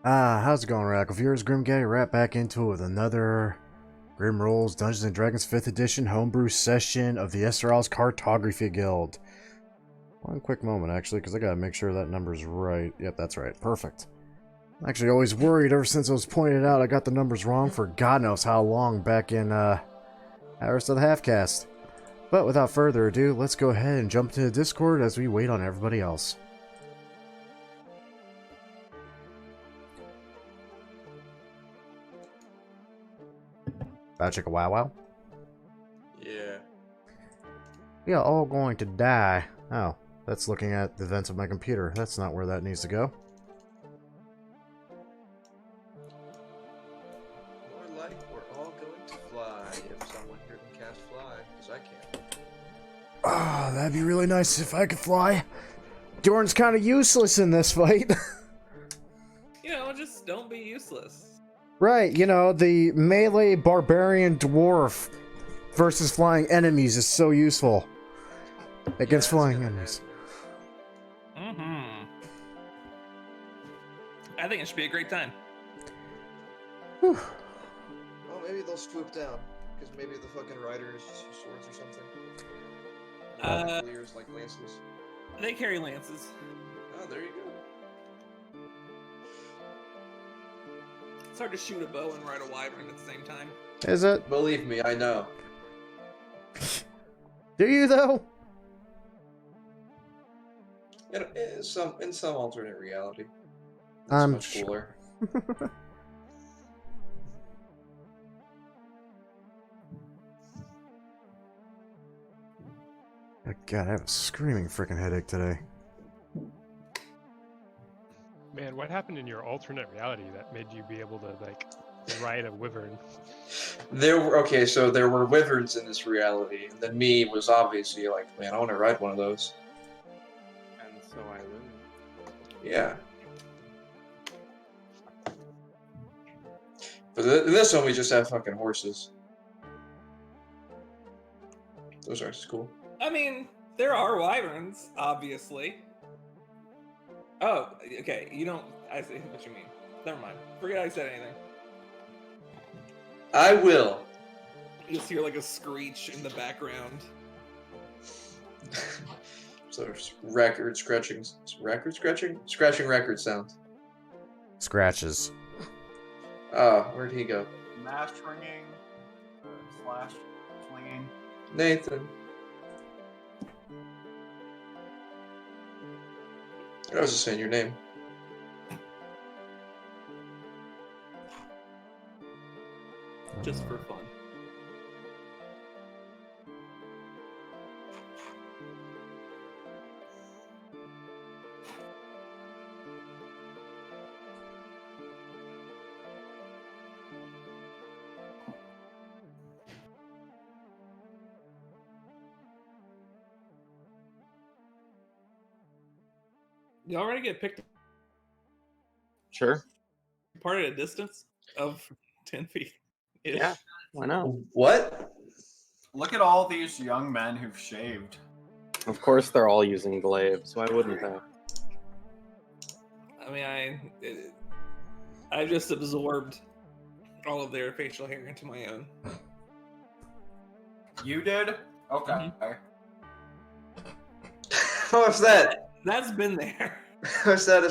How's it going, Radical Viewers? Grim Gaddy right back into it with another Grim Rolls Dungeons & Dragons 5th Edition homebrew session of the Esterisle's Cartography Guild. One quick moment, actually, because I gotta make sure that number's right. Yep, that's right. Perfect. I'm actually always worried ever since it was pointed out I got the numbers wrong for God knows how long back in, Avarice of the Halfcast. But without further ado, let's go ahead and jump into the Discord as we wait on everybody else. Chicka wow wow? Yeah. We are all going to die. Oh, that's looking at the vents of my computer. That's not where that needs to go. More like we're all going to fly if someone here can cast fly, because I can't. Ah, that'd be really nice if I could fly. Dorn's kind of useless in this fight. You know, just don't be useless. Right, you know, the melee barbarian dwarf versus flying enemies is so useful. Against flying enemies. Mm-hmm. I think it should be a great time. Whew. Well, maybe they'll swoop down, because maybe the fucking riders use swords or something. Cavaliers like lances. They carry lances. Oh, there you go. It's hard to shoot a bow and ride a wyvern at the same time. Is it? Believe me, I know. Do you, though? In some alternate reality. It's I'm much cooler. God, I have a screaming freaking headache today. Man, what happened in your alternate reality that made you be able to, like, ride a wyvern? So there were wyverns in this reality, and then me was obviously like, man, I want to ride one of those. And so I live. Yeah. But this one, we just have fucking horses. Those are cool. I mean, there are wyverns, obviously. Oh, okay, you don't... I see what you mean. Never mind. Forget I said anything. I will. You just hear like a screech in the background. So scratching record sounds. Scratches. Oh, where'd he go? Mash ringing, slash flinging. Nathan. I was just saying your name. Just for fun. You already get picked Sure. apart at a distance of 10 feet. Yeah. Why not? What? Look at all these young men who've shaved. Of course they're all using glaives. Why wouldn't they? I mean, I just absorbed all of their facial hair into my own. You did? Okay. What's that? That's been there. What's that?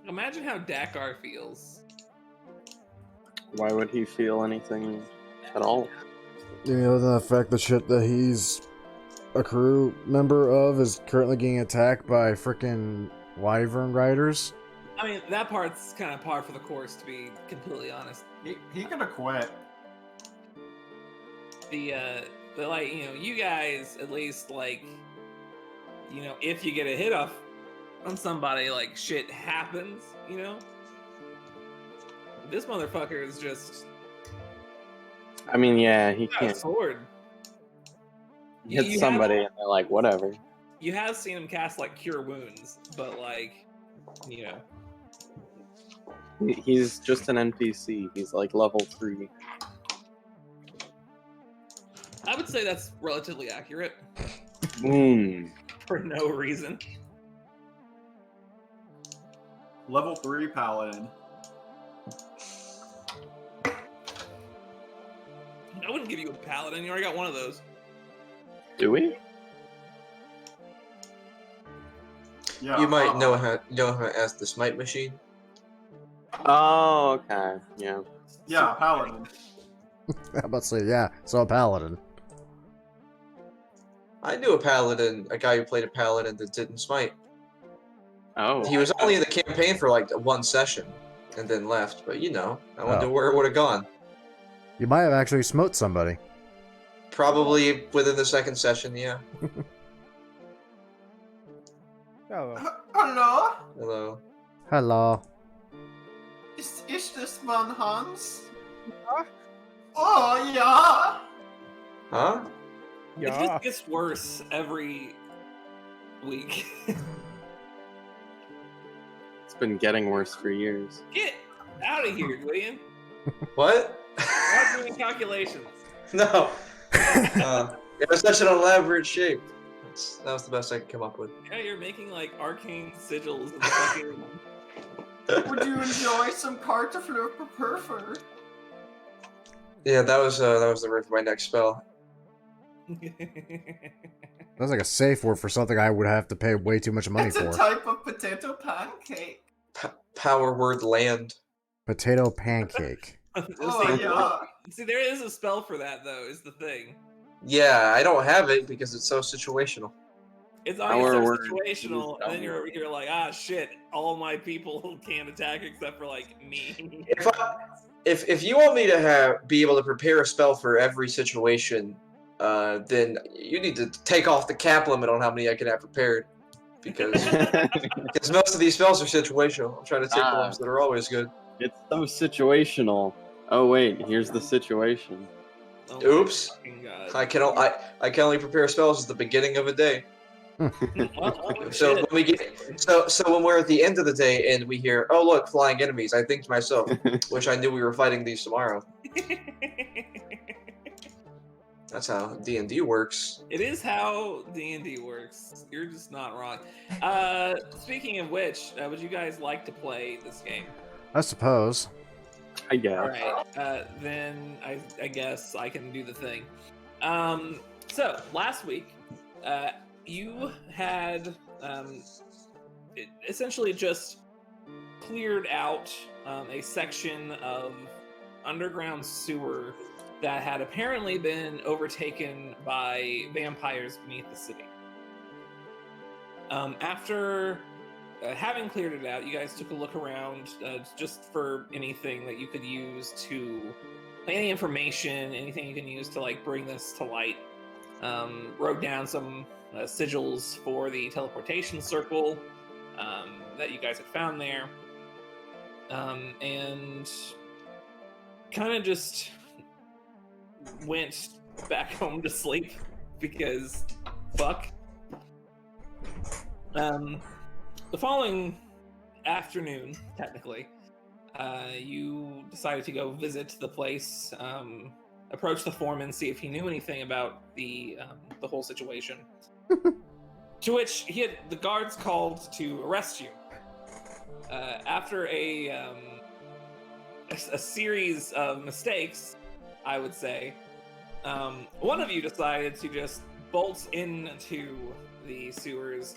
Imagine how Dakar feels. Why would he feel anything at all? You know, the fact that shit that he's a crew member of is currently getting attacked by frickin' Wyvern riders. I mean, that part's kind of par for the course, to be completely honest. He could have quit. But like, you know, you guys at least, like, you know, if you get a hit off on somebody, like, shit happens, you know? This motherfucker is just I mean, yeah, he got a can't sword. hit You somebody have- and they're like, whatever. You have seen him cast, like, Cure Wounds, but, like, you know. He's just an NPC. He's like level 3. I would say that's relatively accurate for no reason. Level 3 paladin. I wouldn't give you a paladin. You already got one of those. Do we? Yeah. You might know how to ask the smite machine. Oh, okay. Yeah. Yeah, paladin. How about to say, yeah, so a paladin. I knew a paladin, a guy who played a paladin that didn't smite. Oh. He was only in the campaign for like one session and then left. But you know, I wonder Oh. where it would have gone. You might have actually smote somebody. Probably within the second session. Yeah. Oh, Hello? Hello. Hello. Is this man Hans? Oh, yeah! Huh? It yeah. just gets worse every week. It's been getting worse for years. Get out of here, Julian. What? Stop doing calculations. No. It was such an elaborate shape. That was the best I could come up with. Yeah, you're making like arcane sigils in the fucking. Would you enjoy some Cartography Perfer? Yeah, that was the root of my next spell. That's like a safe word for something I would have to pay way too much money It's a for. type of potato pancake. Power word land. Potato pancake. Oh, yeah. See, there is a spell for that though. Is the thing. Yeah, I don't have it because it's so situational. It's always Our so word situational, is and then you're over here like, ah, shit, all my people can't attack except for like me. If you want me to be able to prepare a spell for every situation, then you need to take off the cap limit on how many I can have prepared, because most of these spells are situational. I'm trying to take the ones that are always good. It's so situational. Oh wait, here's the situation. Oh my Oops. fucking God. I can only prepare spells at the beginning of a day. Oh, So shit. when we get so when we're at the end of the day and we hear, oh look, flying enemies, I think to myself, wish I knew we were fighting these tomorrow. That's how D&D works. It is how D&D works. You're just not wrong. Speaking of which, would you guys like to play this game? I suppose. I guess. All right. Then I guess I can do the thing. So last week, you had essentially just cleared out a section of underground sewer that had apparently been overtaken by vampires beneath the city. After having cleared it out, you guys took a look around just for anything that you could use to, like, any information, anything you can use to like bring this to light. Wrote down some sigils for the teleportation circle that you guys had found there, and kind of just went back home to sleep because fuck. The following afternoon, technically, you decided to go visit the place, approach the foreman, see if he knew anything about the whole situation. To which the guards called to arrest you. After a series of mistakes, I would say, one of you decided to just bolt into the sewers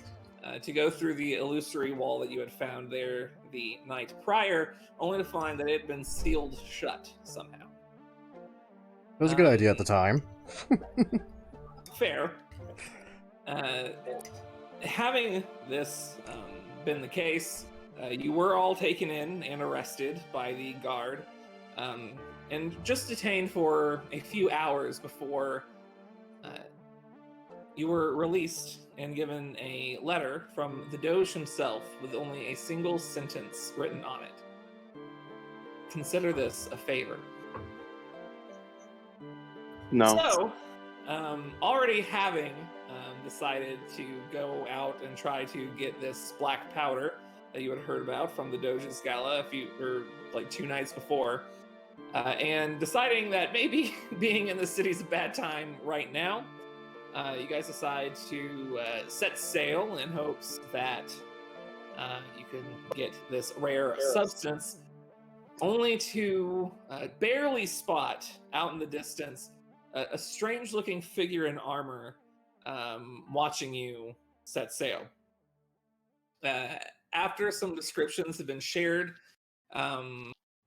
to go through the illusory wall that you had found there the night prior, only to find that it had been sealed shut somehow. It was a good idea at the time. Fair. Having this been the case, You were all taken in and arrested by the guard, and just detained for a few hours before you were released and given a letter from the Doge himself with only a single sentence written on it. Consider this a favor. No. So, already having decided to go out and try to get this black powder that you had heard about from the Doge's gala like 2 nights before, and deciding that maybe being in the city's a bad time right now, you guys decide to set sail in hopes that you can get this rare substance, only to barely spot out in the distance a strange-looking figure in armor watching you set sail. After some descriptions have been shared,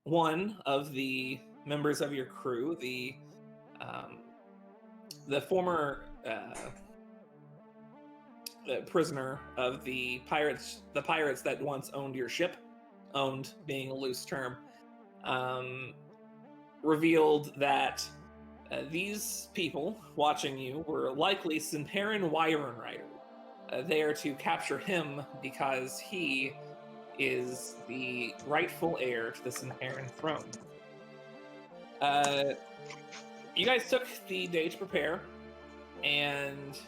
one of the members of your crew, the former prisoner of the pirates that once owned your ship, owned being a loose term, revealed that these people watching you were likely Simperan Wyvern riders. There to capture him because he is the rightful heir to the Simperan throne. You guys took the day to prepare, and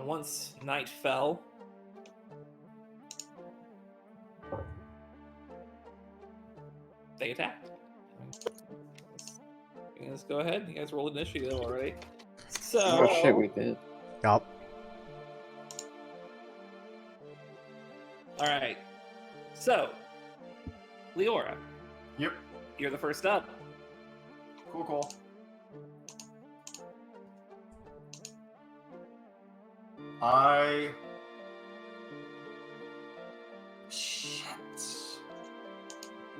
once night fell, they attacked. Let's go ahead. You guys rolled initiative already. So, Oh shit, we did. Yup. all right. So, Leora, Yep. you're the first up. Cool. Shit.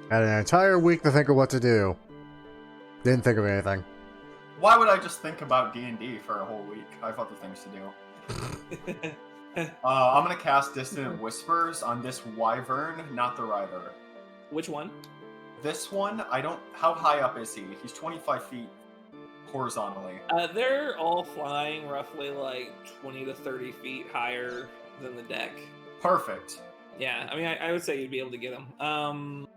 Had an entire week to think of what to do. Didn't think of anything. Why would I just think about D&D for a whole week? I have other things to do. I'm gonna cast Dissonant Whispers on this Wyvern, not the Rider. Which one? This one, I don't... How high up is he? He's 25 feet horizontally. They're all flying roughly like 20 to 30 feet higher than the deck. Perfect. Yeah, I mean, I would say you'd be able to get them.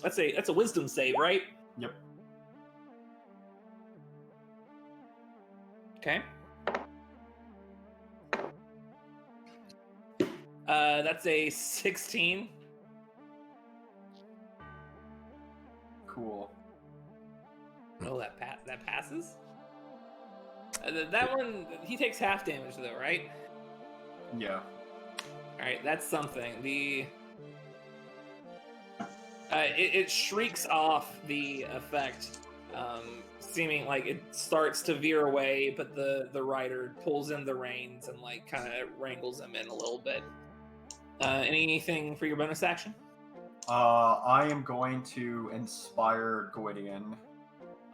That's a wisdom save, right? Yep. Okay. That's a 16. Cool. Oh, that passes. That one, he takes half damage though, right? Yeah. All right, that's something. It shrieks off the effect, seeming like it starts to veer away, but the rider pulls in the reins and like kind of wrangles him in a little bit. Anything for your bonus action? I am going to inspire Gwydion.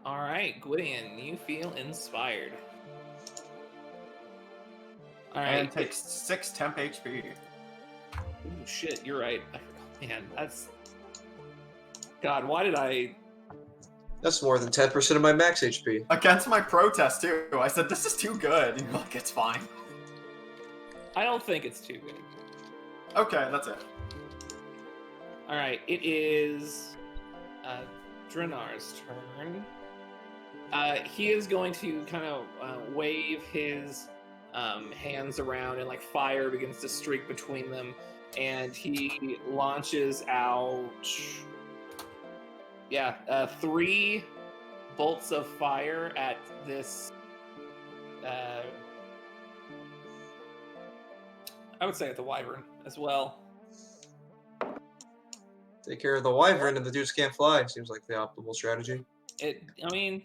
All right, Gwydion, you feel inspired. All right, And takes 6 temp HP. Ooh, shit, you're right. Man, that's... God, why did I... That's more than 10% of my max HP. Against my protest, too. I said, this is too good. And you're like, it's fine. I don't think it's too good. Okay, that's it. All right, it is Drenar's turn. He is going to kind of wave his hands around, and like fire begins to streak between them, and he launches out 3 bolts of fire at this I would say at the Wyvern as well. Take care of the Wyvern and the dudes can't fly. Seems like the optimal strategy. I mean,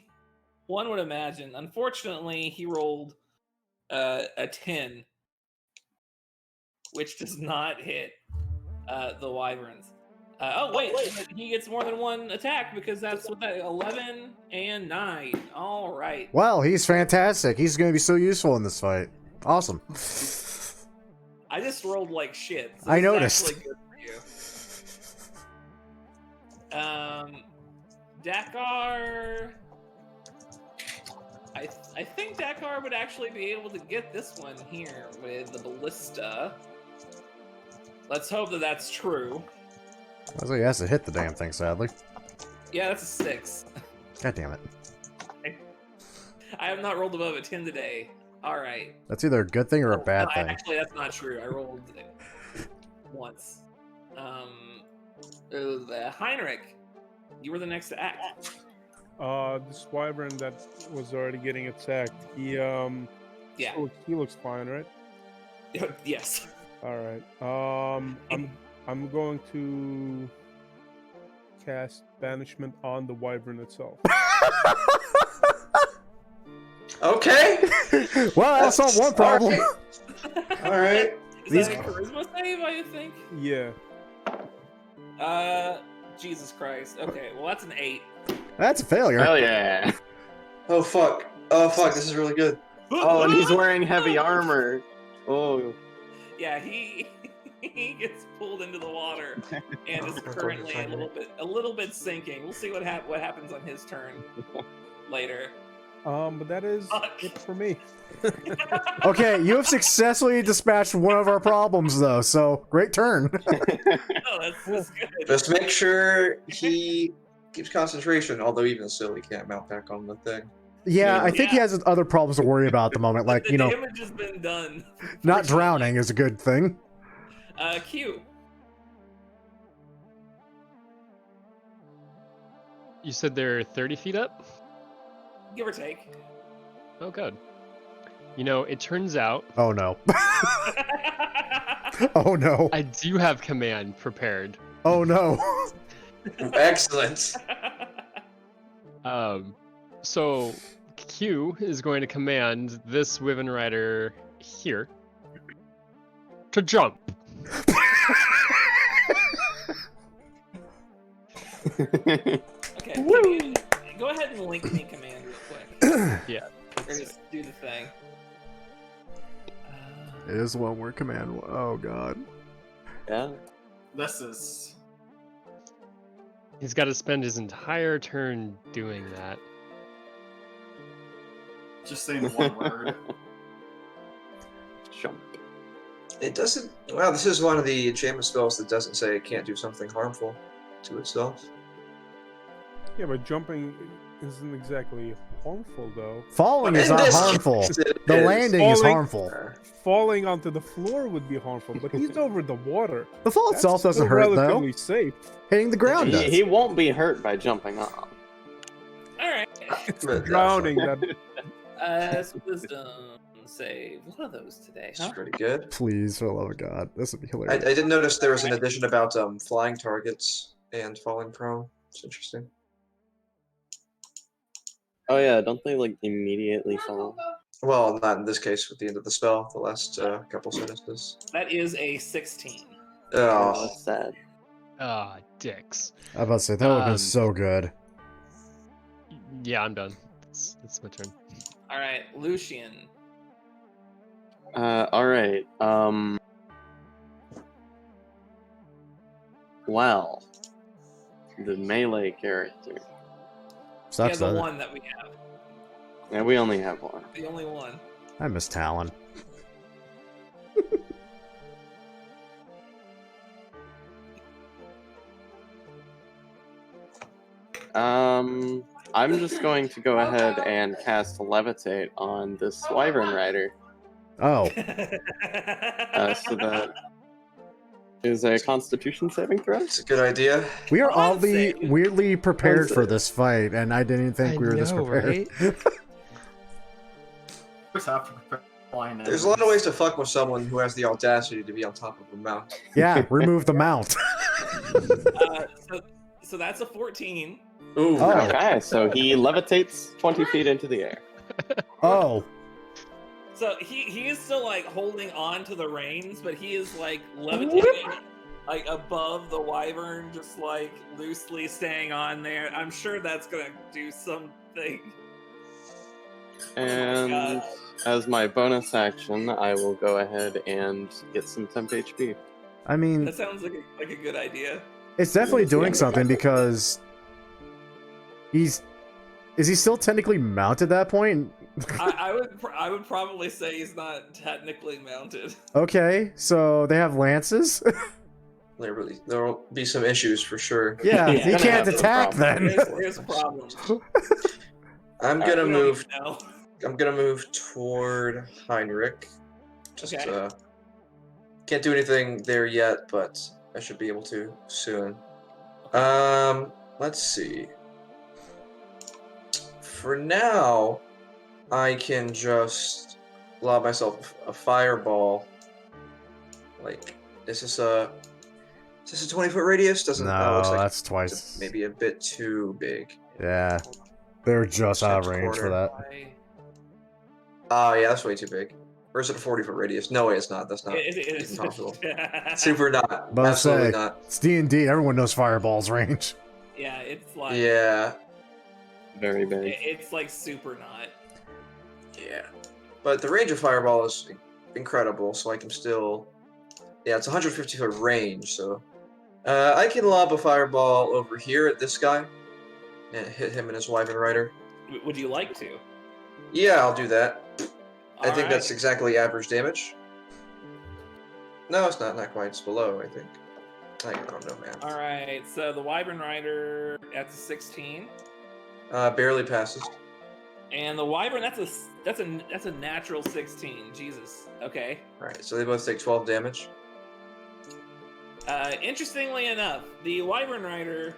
one would imagine. Unfortunately, he rolled a 10, which does not hit the Wyverns. Wait, he gets more than one attack because that's what that 11 and 9. All right. Wow, he's fantastic. He's going to be so useful in this fight. Awesome. I just rolled like shit. So I this is noticed. actually good for you. Dakar. I think Dakar would actually be able to get this one here with the ballista. Let's hope that that's true. I was like, he has to hit the damn thing, sadly. Yeah, that's a 6. God damn it. I have not rolled above a 10 today. All right. That's either a good thing or a bad No, thing. Actually, that's not true. I rolled once. The Heinrich, you were the next to act. This wyvern that was already getting attacked. He he looks fine, right? Yes. All right. I'm going to cast banishment on the wyvern itself. Okay. Well, that solved one problem. All right. Is that a charisma save, I think? Yeah. Jesus Christ. Okay, well that's an 8. That's a failure. Hell yeah. Oh fuck. Oh fuck. This is really good. Oh, and he's wearing heavy armor. Oh. Yeah, he gets pulled into the water and is currently a little bit sinking. We'll see what happens on his turn later. But that is it for me. Okay, you have successfully dispatched one of our problems, though, so great turn. Oh, that's good. Just make sure he keeps concentration. Although even still, he can't mount back on the thing. Yeah, I think he has other problems to worry about at the moment, like, the damage has been done. not drowning is a good thing. Q. You said they're 30 feet up? Give or take. Oh, good. You know, it turns out Oh no. Oh no. I do have command prepared. Oh no. Excellent. So Q is going to command this Wyvern Rider here to jump. Okay, go ahead and link me command real quick. Yeah. Or just do the thing. It is one word command. Oh god. Yeah. This is. He's got to spend his entire turn doing that. Just saying one word. Jump. It doesn't. Wow, this is one of the enchantment spells that doesn't say it can't do something harmful to itself. Yeah, but jumping isn't exactly harmful, though. Falling is In not this harmful. case, it The is. landing is Falling- harmful. Falling onto the floor would be harmful, but he's over the water. The fall That's itself doesn't still hurt, though. relatively safe. Hitting the ground does. He won't be hurt by jumping off. Alright. It's But that's drowning fine. that Wisdom save. What are those today, It's huh? pretty good. Please, for the love of God. This would be I hilarious. did notice there was an addition about flying targets and falling prone. It's interesting. Oh yeah, don't they like immediately fall? Well, not in this case with the end of the spell, the last couple sentences. That is a 16. Oh, Oh, that's sad. Ah, dicks. I was about to say, that would have been Um, so good. Yeah, I'm done. It's my turn. Alright, Lucian. Alright, well, the melee character. Yeah, Sucks, the though. one that we have. Yeah, we only have one. The only one. I miss Talon. I'm just going to go ahead and cast Levitate on this Wyvern Rider. Oh, So that is a Constitution saving throw. it's a good idea. we are Come on, oddly, Sage. weirdly prepared for Sage. this fight, and I didn't even think I we were this know, prepared. Always have to prepare flying There's a lot of enemies. ways to fuck with someone who has the audacity to be on top of a mountain. Yeah, remove the mount. So that's a 14. Ooh. Oh. Okay, so he levitates 20 feet into the air. Oh, So he is still like holding on to the reins, but he is like levitating like above the wyvern, just like loosely staying on there. I'm sure that's gonna do something. And as my bonus action, I will go ahead and get some temp HP. I mean, That sounds like a good idea. it's definitely doing something because is he still technically mounted at that point? I would probably say he's not technically mounted. Okay, so they have lances? There'll be some issues for sure. Yeah, Yeah, he gonna can't have some attack then. There's problems. I'm We gonna don't move. even know. I'm gonna move toward Heinrich. Just Okay. can't do anything there yet, but I should be able to soon. Let's see. For now, I can just lob myself a fireball. Like, is this a 20-foot radius? Doesn't No, looks like that's it's twice. maybe a bit too big. Yeah, they're just out of Check the range for corner. that. Oh yeah, that's way too big. Or is it a 40-foot radius? No way, it's not. That's not It is. even possible. Super not. But I Absolutely say, not. it's D&D. Everyone knows fireball's range. Yeah, it's like Yeah, Very big. it's like super not. yeah. But the range of fireball is incredible, so I can still. Yeah, it's 150-foot range, so I can lob a fireball over here at this guy and hit him and his Wyvern Rider. Would you like to? Yeah, I'll do that. I think Alright. that's exactly average damage. No, it's not. Not quite. It's below, I think. I don't know, man. All right. So the Wyvern Rider, that's a 16, Barely passes. and the Wyvern, that's a natural 16. Jesus. Okay. All right, so they both take 12 damage. Interestingly enough, the Wyvern Rider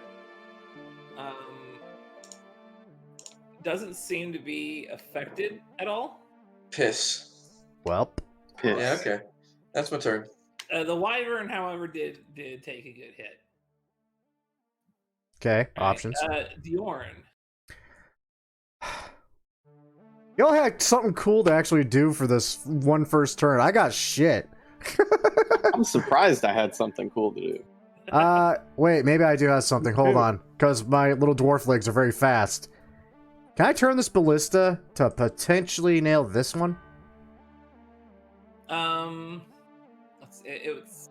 doesn't seem to be affected at all. Piss. Welp. Piss. Yeah, okay. That's my turn. The Wyvern, however, did take a good hit. Okay, All right, options. Bjorn. Y'all had something cool to actually do for this one first turn. I got shit. I'm surprised I had something cool to do. Wait, maybe I do have something. Hold on, because my little dwarf legs are very fast. Can I turn this ballista to potentially nail this one? It's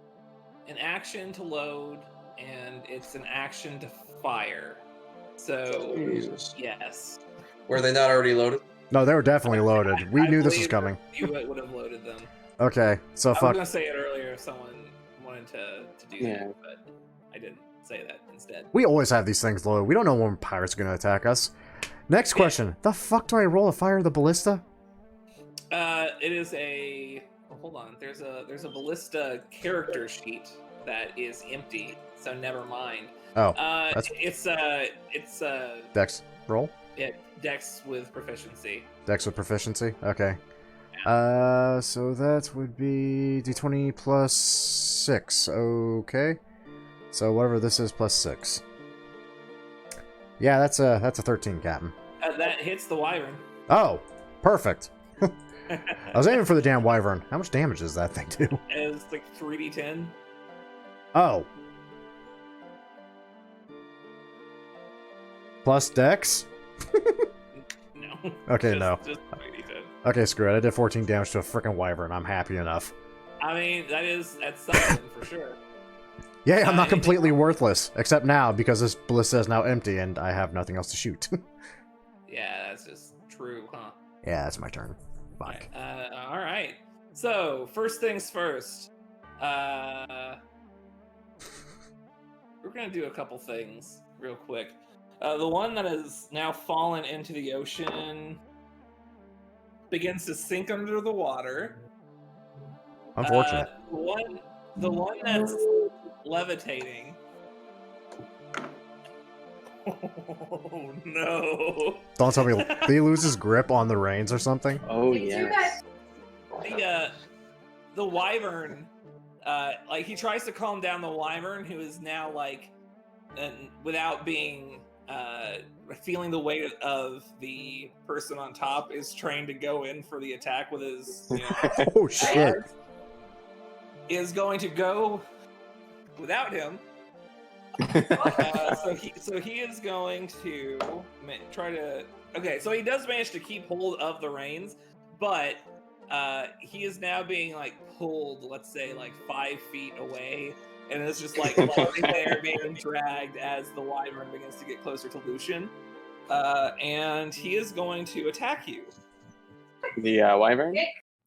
an action to load, and it's an action to fire. So, Jesus. yes. Were they not already loaded? No, they were definitely loaded. We I knew this was believe coming. You would have loaded them. Okay, so I was fuck. gonna say it earlier if someone wanted to do Yeah. that, but I didn't say that instead. We always have these things loaded. We don't know when pirates are gonna attack us. Next question. The fuck do I roll to fire the ballista? It is a. Oh, hold on. There's a ballista character sheet that is empty, so never mind. Oh, It's Dex roll? Dex with proficiency. Dex with proficiency? Okay. So that would be d20 plus 6. Okay. So whatever this is plus 6. Yeah, that's a 13, Captain. That hits the Wyvern. Oh, perfect. I was aiming for the damn Wyvern. How much damage does that thing do? It's like 3d10. Oh. Plus Dex? No. Okay, Just- no. Just 3d10. Okay, screw it. I did 14 damage to a freaking Wyvern. I'm happy enough. I mean, that's something for sure. Yay, I'm not anything completely else? worthless. Except now, because this ballista is now empty and I have nothing else to shoot. Yeah, that's just true, huh? Yeah, that's my turn. Fuck. All right. So first things first. We're gonna do a couple things real quick. The one that has now fallen into the ocean begins to sink under the water. Unfortunate. The one that's levitating. Oh no! Don't tell me, did he lose his grip on the reins or something? Oh, yes. The Wyvern, like he tries to calm down the Wyvern, who is now like, without being, feeling the weight of the person on top, is trained to go in for the attack with his. Oh, shit. Is going to go without him. So he is going to try to. Okay, so he does manage to keep hold of the reins, but he is now being like pulled, let's say, like 5 feet away, and it's just like floating there, being dragged as the wyvern begins to get closer to Lucian, and he is going to attack you. The wyvern?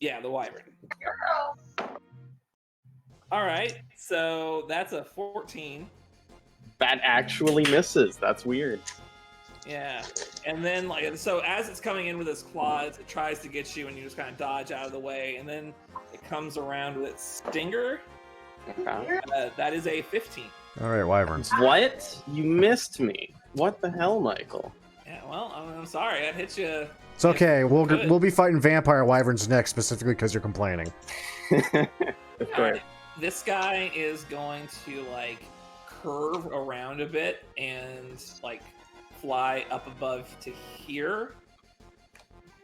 Yeah, the wyvern. All right, so that's a 14. That actually misses. That's weird. Yeah, and then like so as it's coming in with its claws, it tries to get you, and you just kind of dodge out of the way, and then it comes around with its stinger. Okay. That is a 15. All right, wyverns. What? You missed me. What the hell, Michael? Yeah, well, I'm sorry, I hit you. It's okay. Good. We'll be fighting vampire wyverns next, specifically because you're complaining. Of course. This guy is going to like curve around a bit and like fly up above to here,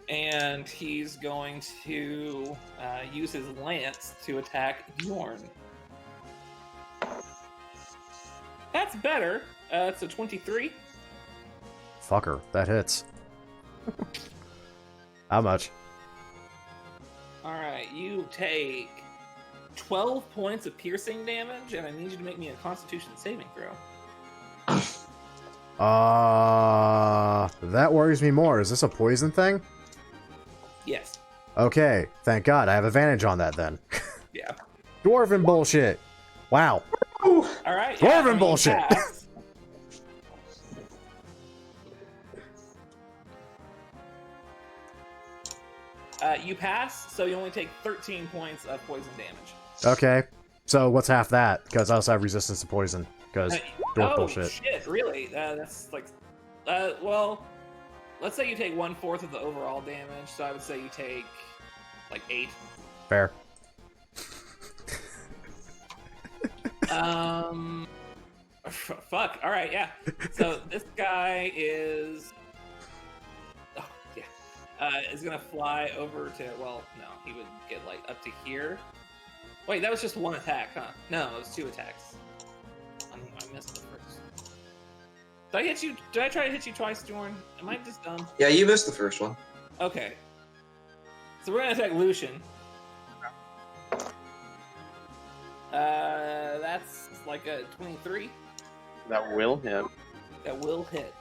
and he's going to use his lance to attack Bjorn. That's better. It's a 23. Fucker, that hits. How much? All right, you take 12 points of piercing damage, and I need you to make me a Constitution saving throw. That worries me more. Is this a poison thing? Yes. Okay, thank God. I have advantage on that then. Yeah. Dwarven bullshit. Wow. All right. Dwarven bullshit. You pass, so you only take 13 points of poison damage. Okay, so what's half that? Because I also have resistance to poison. Because dwarf bullshit. Shit, really? That's like, well, let's say you take 1/4 of the overall damage, so I would say you take like 8. Fair. Fuck. All right, yeah. So this guy is, is gonna fly over to. Well, no, he would get like up to here. Wait, that was just one attack, huh? No, it was 2 attacks. I missed the first. Did I hit you? Did I try to hit you twice, Jordan? Am I just dumb? Yeah, you missed the first one. Okay. So we're gonna attack Lucian. That's like a 23. That will hit. That will hit.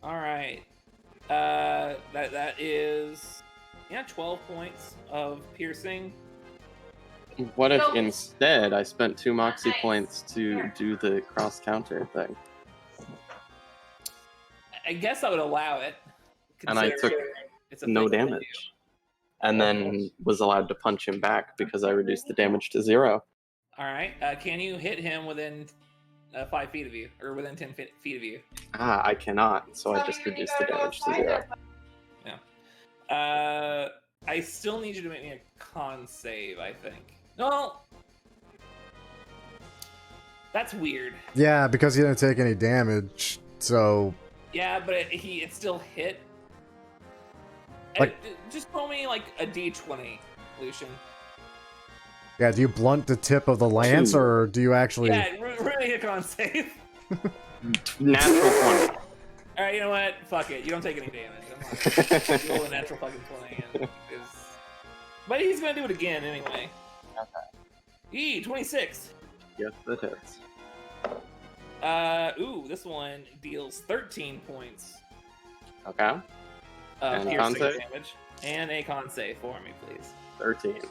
All right. That is 12 points of piercing. What if instead I spent 2 moxie points to do the cross counter thing? I guess I would allow it. And I took no damage. And then was allowed to punch him back because I reduced the damage to 0. All right. Can you hit him within 5 feet of you, or within 10 feet of you? I cannot, so I just reduced the damage to 0. Yeah. I still need you to make me a con save, I think. No. That's weird. Yeah, because he didn't take any damage, so... Yeah, but it still hit. Like, just roll me like a d20, Lucian. Yeah, do you blunt the tip of the lance, or do you actually... Yeah, really a con save. Natural 20. Alright, you know what? Fuck it. You don't take any damage. I'm not roll a natural fucking 20. But he's gonna do it again anyway. Okay. 26. Yes, that hits. This one deals 13 points. Okay. Of And con piercing save? damage. And a con save for me, please. 13.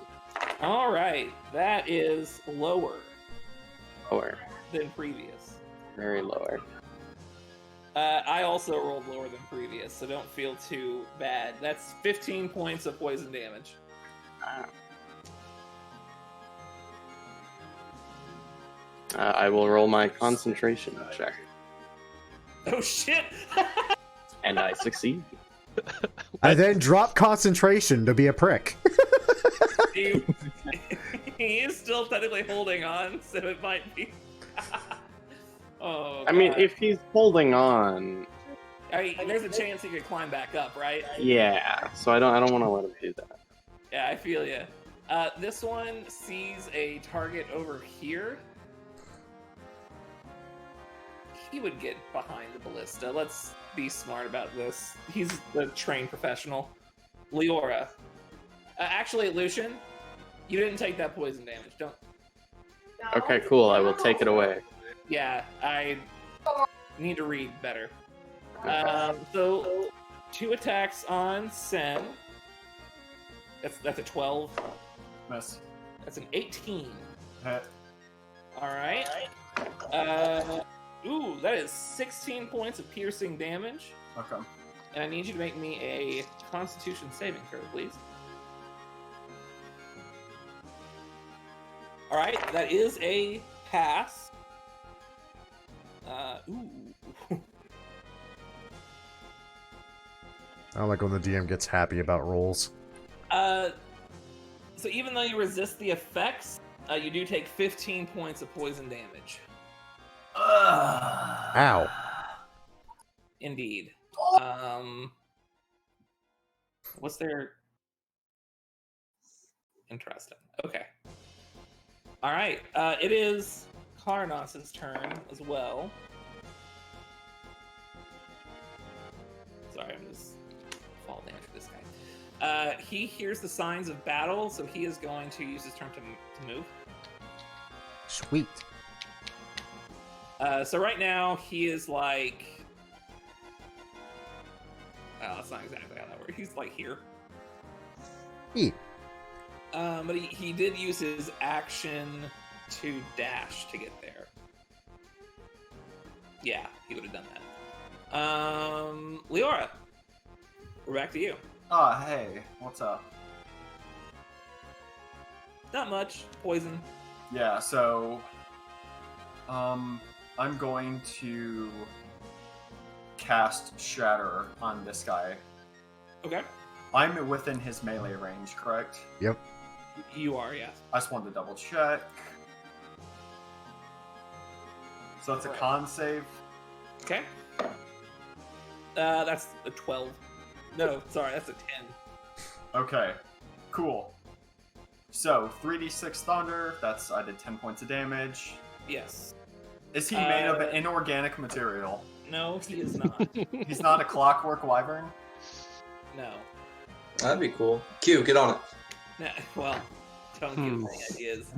Alright, that is lower Lower. than previous. Very lower. I also rolled lower than previous, so don't feel too bad. That's 15 points of poison damage. I will roll my concentration check. Oh shit! And I succeed. I then drop concentration to be a prick. He is still technically holding on, so it might be. Oh, I mean, if he's holding on, there's a chance he could climb back up, right? yeah. So I don't want to let him do that. Yeah, I feel you. This one sees a target over here, he would get behind the ballista. Let's be smart about this. He's the trained professional. Leora. Actually, Lucian, you didn't take that poison damage. Don't. Okay, cool. I will take it away. Yeah, I need to read better. Okay. So 2 attacks on Sen. That's a 12. Miss. That's an 18. Hit. All right. Ooh, that is 16 points of piercing damage. Okay. And I need you to make me a Constitution saving throw, please. All right, that is a pass. Ooh. I don't like when the DM gets happy about rolls. So even though you resist the effects, you do take 15 points of poison damage. Ow. Indeed. What's their... Interesting. Okay. All right. It is Karnos's turn as well. Sorry, I'm just fall damage for this guy. He hears the signs of battle, so he is going to use his turn to move. Sweet. So right now he is like... Oh, that's not exactly how that works. He's like here. E. But he did use his action to dash to get there. Yeah, he would have done that. Leora, we're back to you. Oh, hey, what's up? Not much. Poison. Yeah, so I'm going to cast Shatter on this guy. Okay. I'm within his melee range, correct? Yep. You are, yes. I just wanted to double check. So that's a con save. Okay. That's a 12. No, sorry, that's a 10. Okay, cool. So 3d6 thunder. I did 10 points of damage. Yes. Is he made of an inorganic material? No, he is not. He's not a clockwork wyvern? No. That'd be cool. Q, get on it. Nah, well, don't give him any ideas.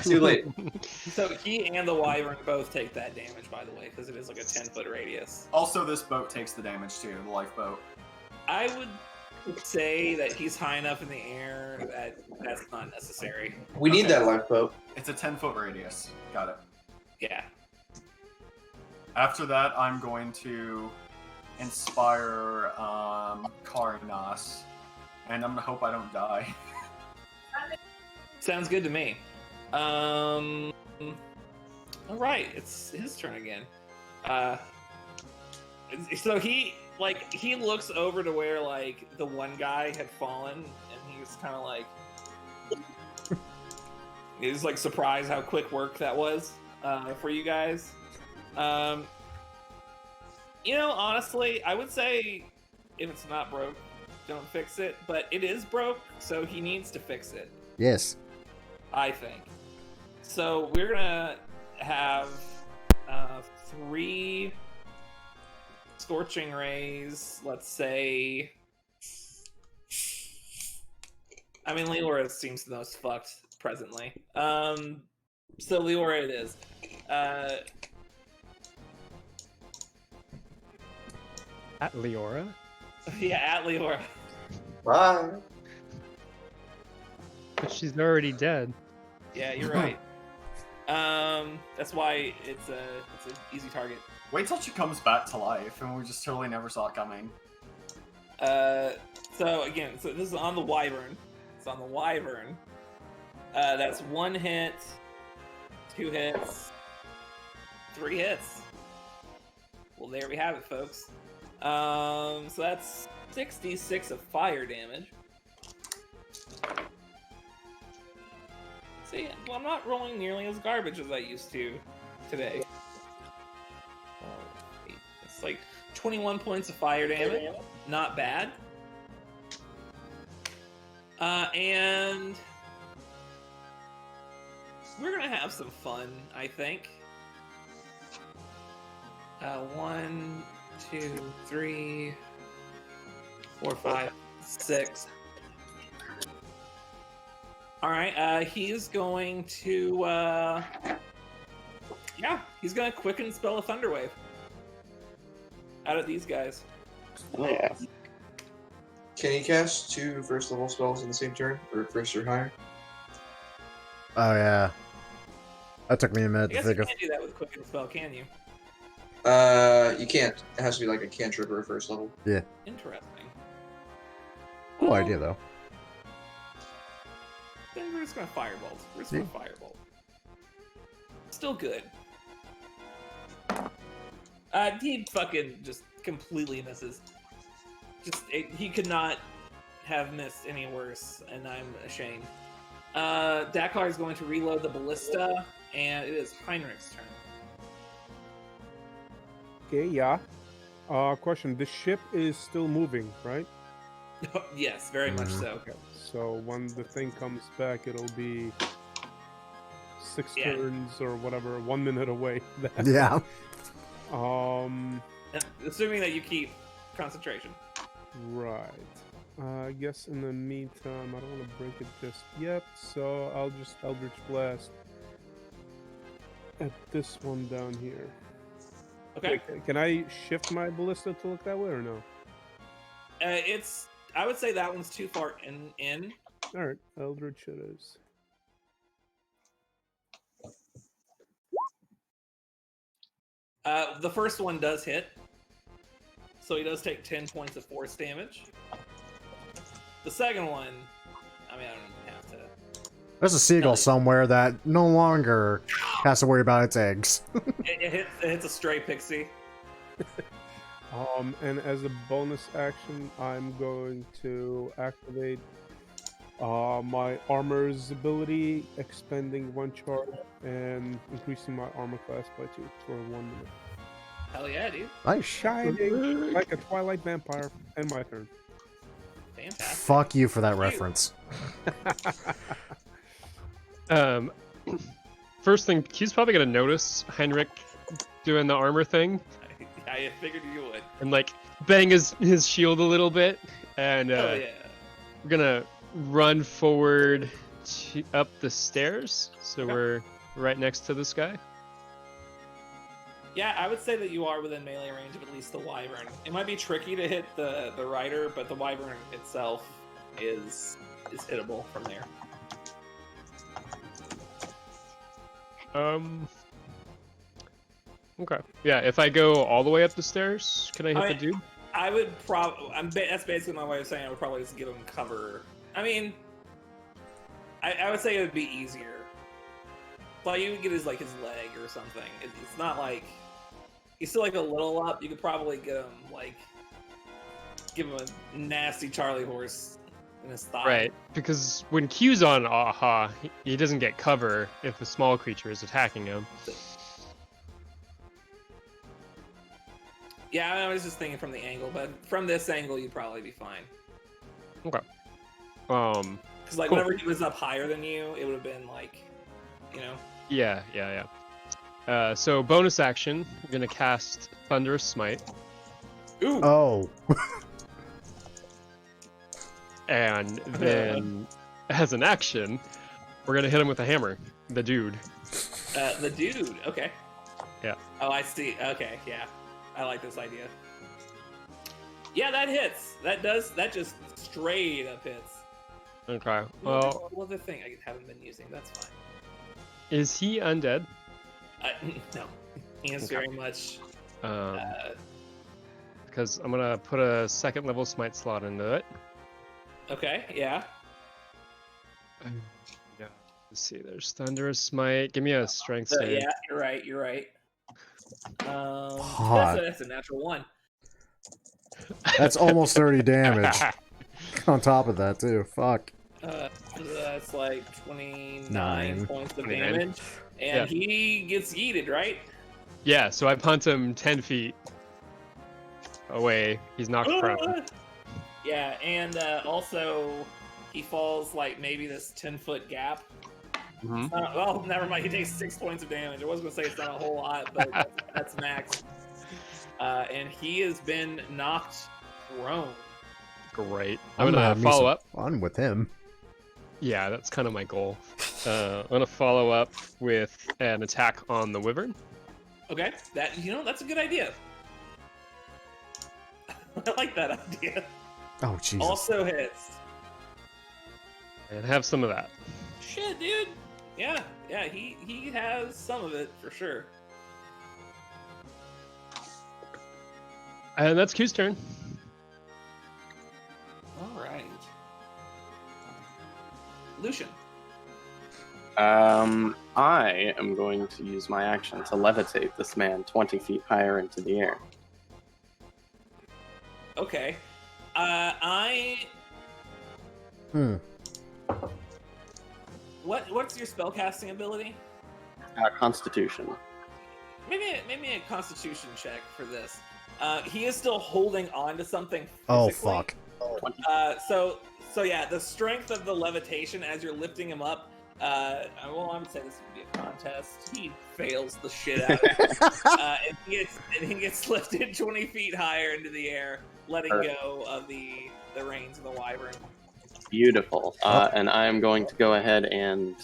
Too late. So he and the wyvern both take that damage, by the way, because it is like a 10-foot radius. Also, this boat takes the damage too, the lifeboat. I would say that he's high enough in the air that that's not necessary. We need that lifeboat. It's a 10-foot radius. Got it. Yeah. After that, I'm going to inspire Karnas, and I'm gonna hope I don't die. Sounds good to me. All right, it's his turn again. So he looks over to where like the one guy had fallen, and he's kind of like, he's like surprised how quick work that was for you guys. Honestly, I would say if it's not broke, don't fix it. But it is broke, so he needs to fix it. Yes. I think. So we're gonna have 3 scorching rays. Let's say. I mean, Leora seems the most fucked presently. So Leora it is. At Leora? Yeah, at Leora. Bye. But she's already dead. Yeah, you're right. That's why it's an easy target. Wait till she comes back to life, and we just totally never saw it coming. So this is on the wyvern. It's on the wyvern. That's 1 hit, 2 hits, 3 hits. Well, there we have it, folks. So that's 66 of fire damage. See, well, I'm not rolling nearly as garbage as I used to today. It's like 21 points of fire damage. Not bad. And we're gonna have some fun, I think. 1, 2, 3, 4, 5, 6. All right. He's going to. He's going to quicken spell a Thunderwave out of these guys. Oh, yeah. Can he cast 2 first level spells in the same turn, or first or higher? Oh yeah. That took me a minute I to guess think you of. can't do that with quicken spell, can you? You can't. It has to be like a cantrip or a first level. Yeah. Interesting. Cool Well, idea though. Then we're just gonna firebolt. We're just gonna firebolt. Still good. He fucking just completely misses. He could not have missed any worse, and I'm ashamed. Dakar is going to reload the ballista, and it is Heinrich's turn. Okay, yeah. Question: the ship is still moving, right? Yes, very much so. Okay. So when the thing comes back, it'll be 6 turns or whatever, 1 minute away. Yeah. Assuming that you keep concentration. Right. I guess in the meantime, I don't want to break it just yet, so I'll just Eldritch Blast at this one down here. Okay. Wait, can I shift my ballista to look that way or no? I would say that one's too far in. All right, Eldritch it is. The first one does hit, so he does take 10 points of force damage. The second one, I mean, I don't even have to. There's a seagull somewhere that no longer has to worry about its eggs. it hits a stray pixie. And as a bonus action, I'm going to activate my armor's ability, expending 1 charge and increasing my armor class by 2 for 1 minute. Hell yeah, dude. Nice. Shining like a Twilight vampire, and my turn. Fantastic. Fuck you for that reference. First thing, he's probably gonna notice Heinrich doing the armor thing. I figured you would. And like bang his shield a little bit, and Oh yeah. we're gonna run forward up the stairs, so we're right next to this guy. Yeah, I would say that you are within melee range of at least the Wyvern. It might be tricky to hit the rider, but the Wyvern itself is hittable from there. Okay. Yeah, if I go all the way up the stairs, can I hit the dude? I would that's basically my way of saying I would probably just give him cover. I mean, I would say it would be easier. Like you would get his leg or something. It's not like he's still like a little up. You could probably give him a nasty Charlie horse in his thigh. Right, because when Q's on Aha, he doesn't get cover if a small creature is attacking him. Yeah, I was just thinking from the angle, but from this angle, you'd probably be fine. Okay. Because cool. whenever he was up higher than you, it would have been like, you know. Yeah. So bonus action, I'm gonna cast Thunderous Smite. Ooh. Oh. And then, as an action, we're gonna hit him with a hammer. The dude. The dude. Okay. Yeah. Oh, I see. Okay. Yeah. I like this idea. Yeah, that hits. That just straight up hits. Okay. Well, what other thing I haven't been using? That's fine. Is he undead? No. He is very much. Because I'm gonna put a 2nd level smite slot into it. Okay. Yeah. Yeah. Let's see. There's Thunderous Smite. Give me a strength save. Yeah, you're right. Hot. That's a natural 1. That's almost 30 damage. On top of that, too. Fuck. That's like 29 9 points of 29. damage. And he gets yeeted, right? Yeah, so I punt him 10 feet away. He's knocked prone. Yeah, and also he falls like maybe this 10-foot gap. Mm-hmm. Well, never mind. He takes 6 points of damage. I was gonna say it's not a whole lot, but that's max. and he has been knocked prone. Great. I'm gonna follow up. Fun with him. Yeah, that's kind of my goal. I'm gonna follow up with an attack on the Wyvern. Okay, that's a good idea. I like that idea. Oh, Jesus. Also hits. And have some of that. Shit, dude. Yeah, he has some of it for sure. And that's Q's turn. All right. Lucian. I am going to use my action to levitate this man 20 feet higher into the air. Okay. What's your spellcasting ability? Constitution. Maybe a Constitution check for this. He is still holding on to something physically. Oh, fuck. So yeah, the strength of the levitation as you're lifting him up. I would say this would be a contest. He fails the shit out of it. And he gets lifted 20 feet higher into the air, letting go of the reins of the wyvern. Beautiful. And I am going to go ahead and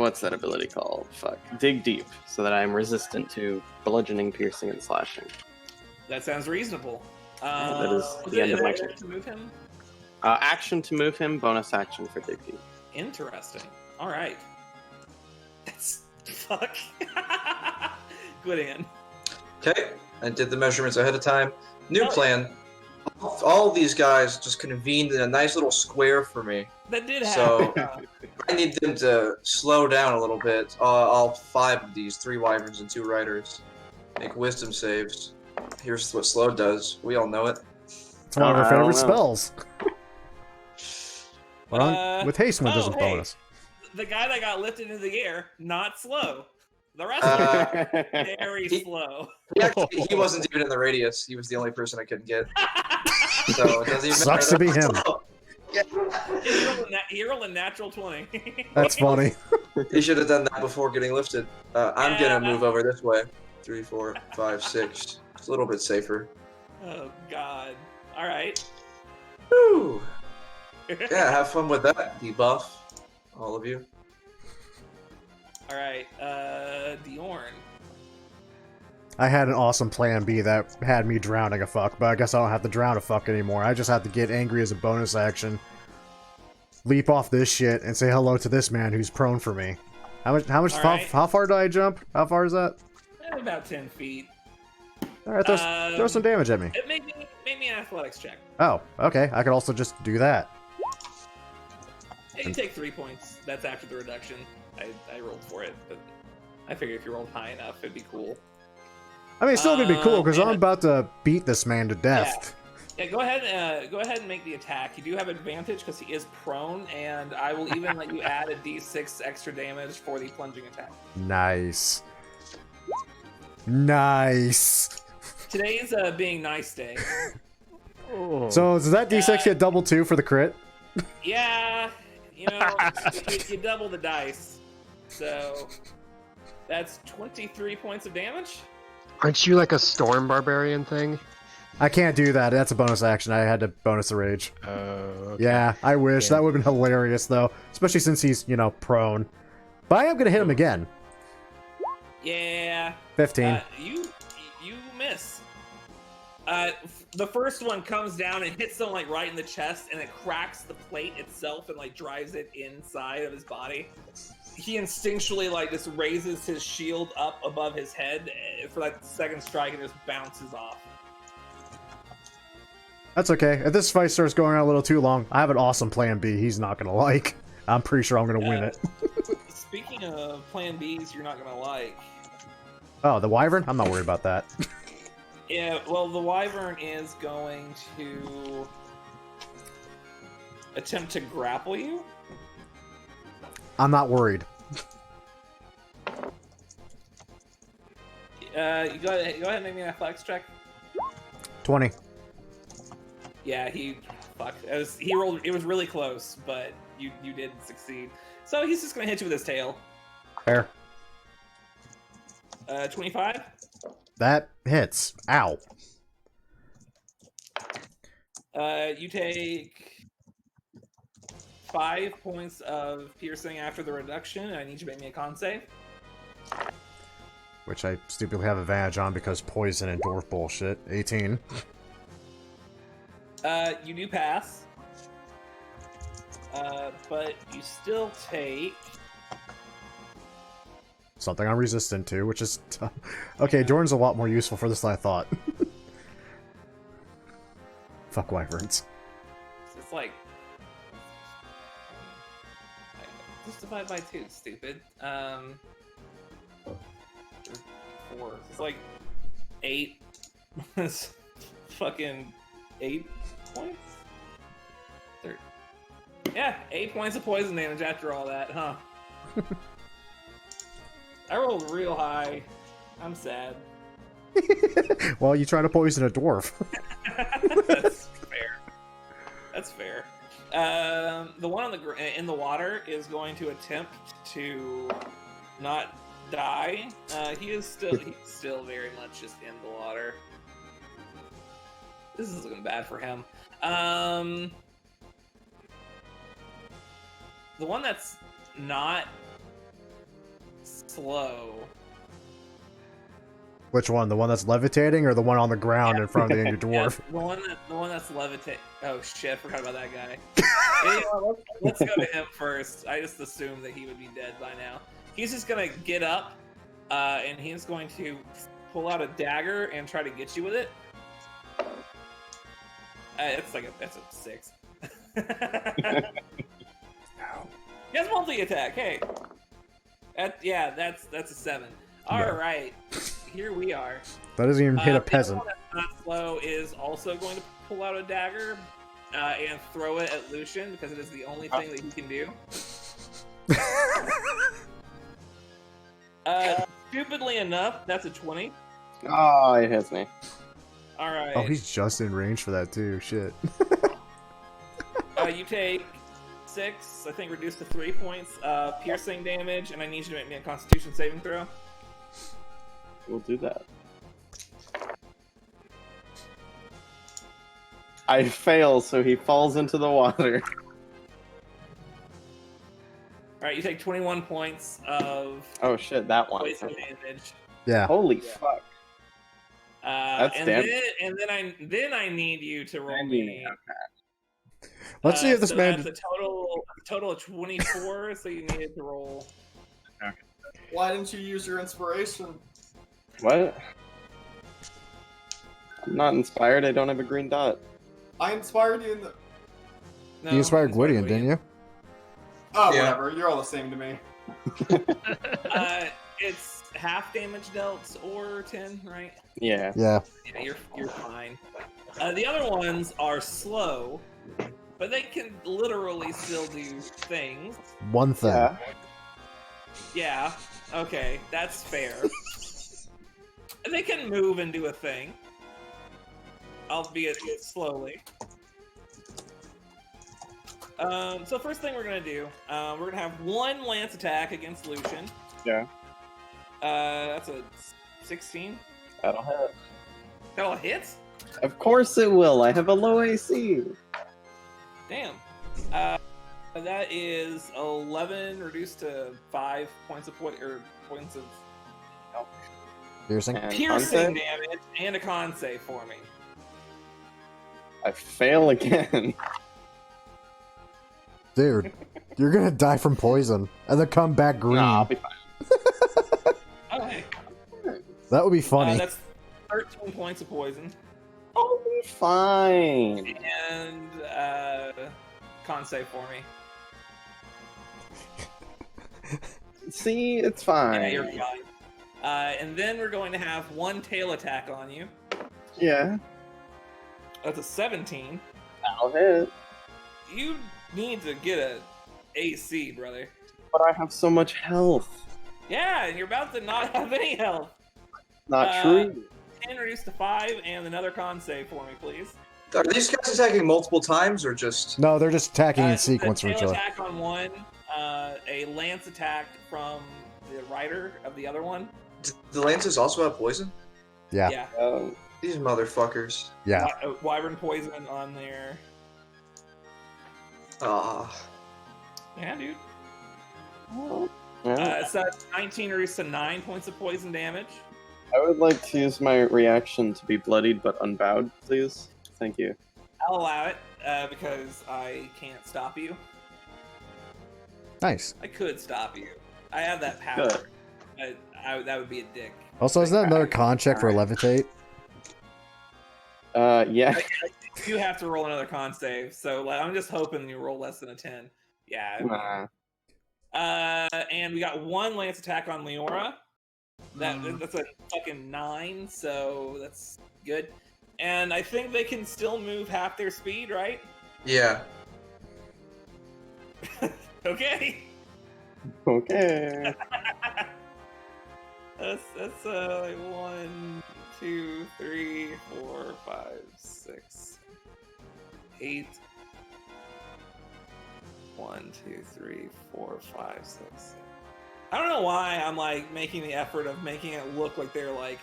what's that ability called? Fuck. Dig deep, so that I am resistant to bludgeoning, piercing, and slashing. That sounds reasonable. That is the end of my turn. To move him? Action to move him, bonus action for dig deep. Interesting. All right. That's fuck. Good in. Okay, I did the measurements ahead of time. New plan. All these guys just convened in a nice little square for me. That did happen. So I need them to slow down a little bit. All 5 of these, 3 wyverns and 2 riders, make wisdom saves. Here's what slow does. We all know it. It's one of our I don't favorite know. spells. With haste when it doesn't bonus. The guy that got lifted into the air, not slow. The rest of them, very slow. He wasn't even in the radius. He was the only person I couldn't get. So it doesn't even Sucks matter. to be him. He rolled a natural 20. That's funny. He should have done that before getting lifted. I'm gonna move over this way. 3, 4, 5, 6. It's a little bit safer. Oh God! All right. Woo! Yeah, have fun with that, debuff, all of you. All right, Diorn. I had an awesome plan B that had me drowning a fuck, but I guess I don't have to drown a fuck anymore. I just have to get angry as a bonus action, leap off this shit, and say hello to this man who's prone for me. How far do I jump? How far is that? About 10 feet. All right, throw some damage at me. It made me an athletics check. Oh, okay. I could also just do that. Yeah, you take 3 points. That's after the reduction. I rolled for it, but I figured if you rolled high enough, it'd be cool. I mean, it's still gonna be cool because I'm about to beat this man to death. Yeah, go ahead and make the attack. You do have advantage because he is prone, and I will even let you add a d6 extra damage for the plunging attack. Nice. Nice. Today's being nice day. So does that d6 get double 2 for the crit? Yeah, you double the dice, so that's 23 points of damage. Aren't you like a storm barbarian thing? I can't do that. That's a bonus action. I had to bonus the rage. Okay. Yeah, I wish. Yeah. That would have been hilarious, though. Especially since he's, prone. But I am going to hit him again. Yeah. 15. You miss. The first one comes down and hits him like right in the chest, and it cracks the plate itself and like drives it inside of his body. He instinctually like just raises his shield up above his head for like the second strike and just bounces off. That's okay. If this fight starts going on a little too long, I have an awesome plan B he's not going to like. I'm pretty sure I'm going to win it. Speaking of plan Bs you're not going to like. Oh, the Wyvern? I'm not worried about that. Yeah, well, the Wyvern is going to attempt to grapple you. I'm not worried. You go ahead and make me an athletics check. 20. Yeah, he rolled. It was really close, but you did succeed. So he's just gonna hit you with his tail. Fair. 25. That hits. Ow. You take 5 points of piercing after the reduction. I need you to make me a con save. Which I stupidly have advantage on because poison and dwarf bullshit. 18. You do pass. But you still take... Something I'm resistant to, which is... Okay, Jordan's a lot more useful for this than I thought. Fuck Wyverns. It's like... Just divide by 2, stupid. 4. It's like 8. It's fucking 8 points? Yeah, 8 points of poison damage after all that, huh? I rolled real high. I'm sad. Well, you try to poison a dwarf. That's fair. That's fair. The one on in the water is going to attempt to not die. He's still very much just in the water. This is looking bad for him. The one that's not slow. Which one? The one that's levitating, or the one on the ground in front of the angry dwarf? Yeah, the one that's levitating. Oh shit! I forgot about that guy. Yeah, let's go to him first. I just assumed that he would be dead by now. He's just gonna get up, and he's going to pull out a dagger and try to get you with it. That's a 6. He has multi-attack. Hey, that's a 7. All right, here we are. That doesn't even hit a peasant. The one that's not slow is also going to pull out a dagger and throw it at Lucian because it is the only thing that he can do. Stupidly enough, that's a 20. Oh, it hits me. All right. Oh, he's just in range for that too. Shit. You take 6, I think, reduced to 3 points piercing damage, and I need you to make me a Constitution saving throw. We'll do that. I fail, so he falls into the water. All right, you take 21 points of Oh shit, that one. poison damage. Yeah. Holy fuck. That's and damn. then I need you to roll me. Let's see if this so man. That's a total of 24. So you needed to roll. Why didn't you use your inspiration? What? I'm not inspired, I don't have a green dot. I inspired you in the... No, You inspired Gwydion, didn't you? Oh, Yeah. whatever. You're all the same to me. It's half damage dealt or 10, right? Yeah. Yeah. Yeah, you're fine. The other ones are slow, but they can literally still do things. One thing. Yeah. Yeah, okay, that's fair. They can move and do a thing, albeit slowly. So first thing we're gonna do, we're gonna have one lance attack against Lucian. Yeah. That's a 16. That'll hit. That'll hit? Of course it will, I have a low AC. Damn. That is 11 reduced to 5 points of points of Piercing. And piercing con save? damage and a con save for me. I fail again. Dude, you're gonna die from poison and then come back green. Nah, I'll be fine. Okay. That would be funny. That's 13 points of poison. I'll be fine. And con save for me. See, it's fine. Yeah, you're fine. And then we're going to have one tail attack on you. Yeah, That's a 17. that'll hit. You need to get a AC, brother. But I have so much health. Yeah, and you're about to not have any health. Not true. 10 reduced to 5, and another con save for me, please. Are these guys attacking multiple times or just? No, they're just attacking in It's a sequence for each tail other. attack on one, a lance attack from the rider of the other one, The lances also have poison? Yeah. Yeah. These motherfuckers. Yeah. Wyvern poison on there. Ah. Yeah, dude. Yeah. So 19 reduced to 9 points of poison damage. I would like to use my reaction to be bloodied but unbowed, please. Thank you. I'll allow it because I can't stop you. Nice. I could stop you. I have that power. Good. But that would be a dick. Also, is that another con check for levitate? Yeah. You have to roll another con save, so like, I'm just hoping you roll less than a 10. Yeah. Nah. And we got 1 lance attack on Leora. That's a fucking 9, so that's good. And I think they can still move half their speed, right? Yeah. Okay. Okay. That's like 1, 2, 3, 4, 5, 6, 8. 1, 2, 3, 4, 5, 6. I don't know why I'm like making the effort of making it look like they're like,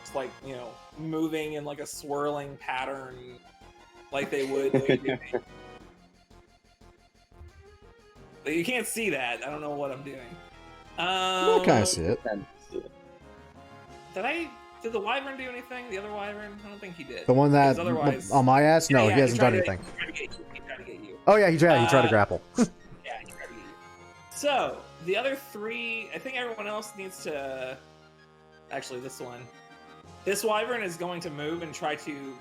just like, you know, moving in like a swirling pattern, like they would. But you can't see that. I don't know what I'm doing. I kind of see it. Did the Wyvern do anything? The other Wyvern? I don't think he did. The one that Otherwise, on my ass? No, yeah, he hasn't done anything. He tried to get you. Oh yeah, he tried to grapple. Yeah, he tried to get you. So the other 3, I think everyone else needs to. Actually, this one. This Wyvern is going to move and try to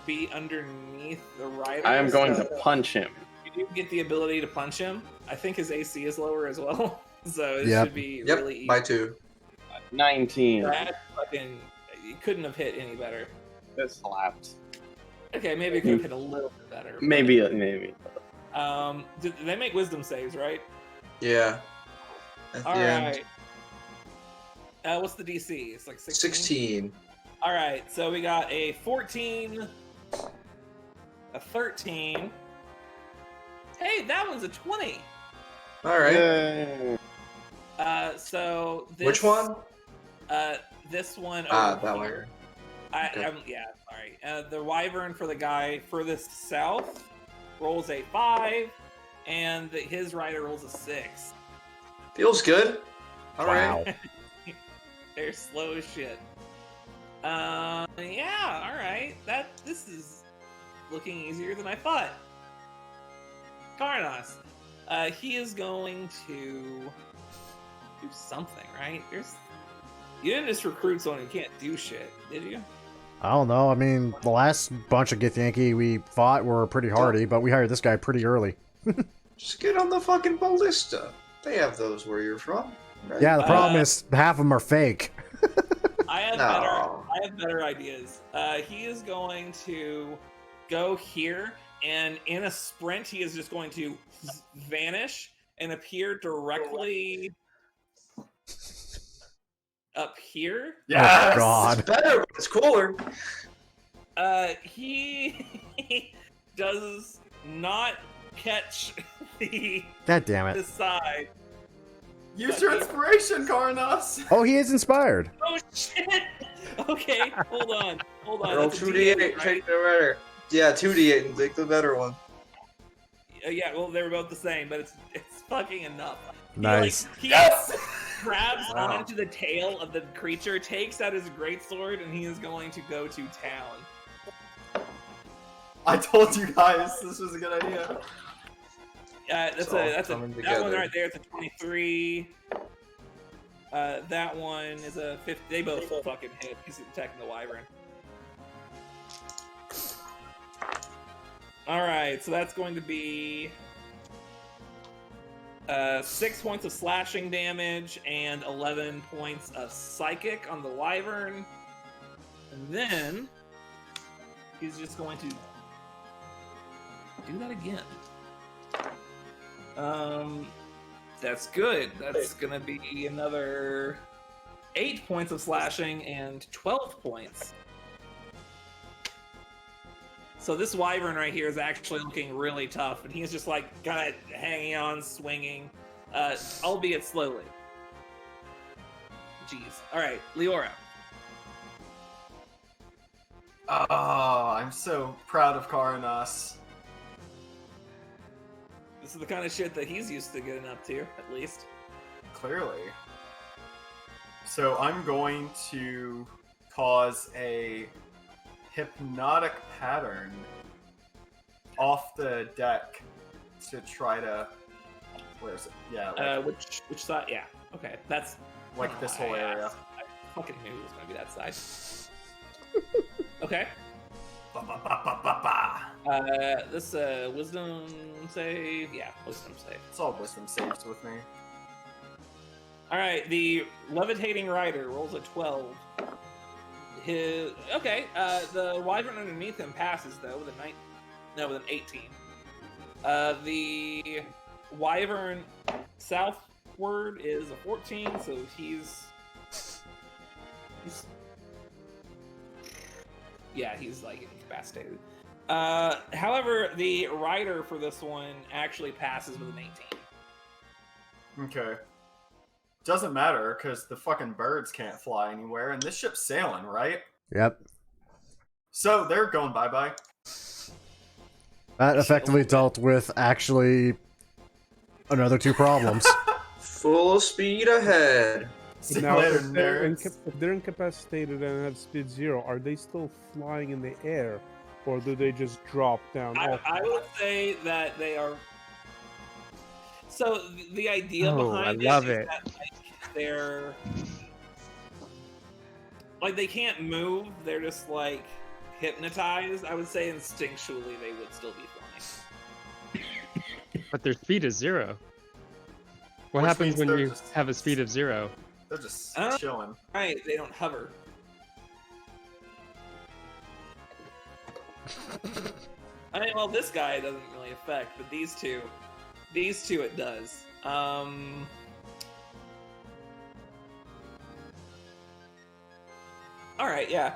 be underneath the rider. I am going to punch him. You do get the ability to punch him. I think his AC is lower as well, so it should be Yep, really easy. by 2. 19. That fucking, you couldn't have hit any better. This slapped. Okay, maybe it could have hit a little bit better. but- Maybe. Did they make wisdom saves, right? Yeah. At the All end. right. What's the DC? It's like 16. 16. All right, so we got a 14, a 13. Hey, that one's a 20. All right. Yay. So this, Which one? This one. Ah, over that here. one. I, Okay. yeah, sorry. The Wyvern for the guy furthest south rolls a 5, and his rider rolls a 6. Feels good. All right. Wow. They're slow as shit. Yeah, all right. This is looking easier than I thought. Karnas, he is going to do something, right? You didn't just recruit someone who can't do shit, did you? I don't know. I mean, the last bunch of Githyanki we fought were pretty hardy, but we hired this guy pretty early. Just get on the fucking ballista. They have those where you're from, right? Yeah, the problem is half of them are fake. I have No. better ideas. He is going to go here, and in a sprint, he is just going to vanish and appear directly up here. Oh, God. It's better, but it's cooler. He does not catch the God damn it. side. Use your inspiration, Karnas. Oh, he is inspired. Oh shit! Okay, hold on. Roll That's a 2d8, D8, right? take the better. Yeah, 2d8 and take the better one. Yeah, well, they were both the same, but it's fucking enough. Nice. He Yes! grabs Wow. onto the tail of the creature, takes out his greatsword, and he is going to go to town. I told you guys this was a good idea. That's all that coming one together. right there. It's a 23. That one is a 50. They both fucking hit. He's attacking the Wyvern. All right, so that's going to be 6 points of slashing damage and 11 points of psychic on the Wyvern. And then he's just going to do that again. That's good. That's gonna be another 8 points of slashing and 12 points. So this Wyvern right here is actually looking really tough, and he's just like kind of hanging on, swinging, albeit slowly. Jeez. All right, Leora. Oh, I'm so proud of Karanas. This is the kind of shit that he's used to getting up to, at least. Clearly. So I'm going to cause a hypnotic pattern off the deck to try to. Where is it? Yeah. Like, Which side? Yeah. Okay, that's like this whole area. I fucking knew it was gonna be that side. Okay. Ba, ba, ba, ba, ba, ba. This wisdom save. Yeah, wisdom save. It's all wisdom saves with me. All right, the levitating rider rolls a 12. The wyvern underneath him passes though with with an 18. The wyvern southward is a 14, so he's like incapacitated. However, the rider for this one actually passes with an 18. Okay. Doesn't matter, because the fucking birds can't fly anywhere, and this ship's sailing, right? Yep. So they're going bye-bye. That effectively dealt with actually another 2 problems. Full speed ahead. See you Now, later, if nerds. they're incapacitated and have speed 0, are they still flying in the air, or do they just drop down? I would say that they are. So the idea behind I love is it. that they're like they can't move. They're just like hypnotized. I would say instinctually they would still be flying. But their speed is 0. What Which happens means when they're you just- have a speed of 0? They're just Uh, chilling. Right? They don't hover. I mean, well, this guy doesn't really affect, but these two it does. All right, yeah.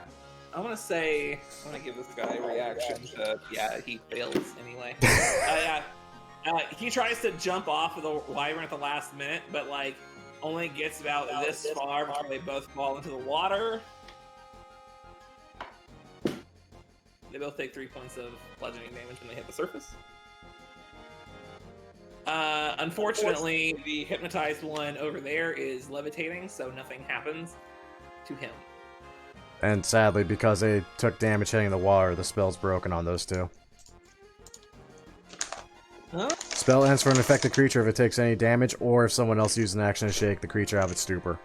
I'm gonna give this guy a reaction. Yeah, he fails anyway. He tries to jump off of the wyvern at the last minute, but like only gets about this far before they both fall into the water. They both take 3 points of bludgeoning damage when they hit the surface. Unfortunately, the hypnotized one over there is levitating, so nothing happens to him. And sadly, because they took damage hitting the water, the spell's broken on those 2. Huh? Spell ends for an affected creature if it takes any damage, or if someone else uses an action to shake the creature out of its stupor.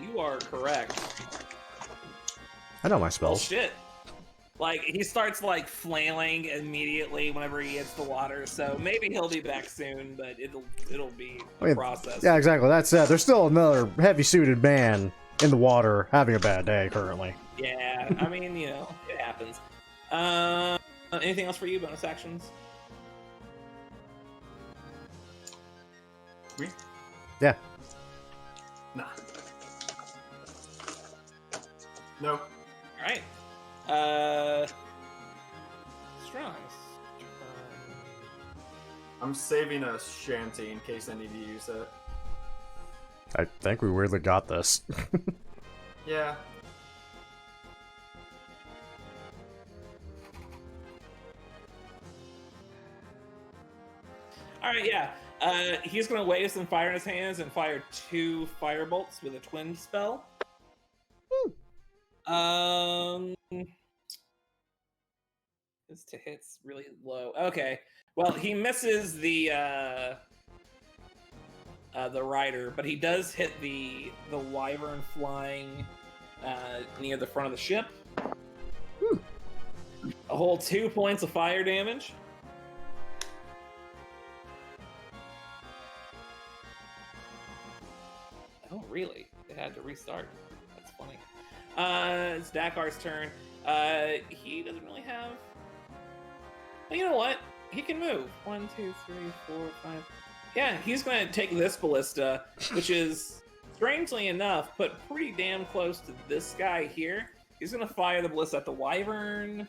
You are correct. I know my Oh spells. shit. Like, he starts, like, flailing immediately whenever he hits the water, so maybe he'll be back soon, but it'll be a process. Yeah, exactly. That's there's still another heavy-suited man in the water having a bad day currently. Yeah, I mean, you know, it happens. Anything else for you? Bonus actions? Me? Yeah. Nah. No. Alright. Strong. I'm saving a shanty in case I need to use it. I think we weirdly got this. Yeah. Alright, yeah. He's gonna wave some fire in his hands and fire 2 fire bolts with a twin spell. His to hit's really low. Okay. Well, he misses the rider, but he does hit the wyvern flying near the front of the ship. A whole 2 points of fire damage. Oh, really? It had to restart. That's funny. It's Dakar's turn. He doesn't really have... Well, you know what? He can move. 1, 2, 3, 4, 5... Yeah, he's going to take this ballista, which is, strangely enough, put pretty damn close to this guy here. He's going to fire the ballista at the wyvern.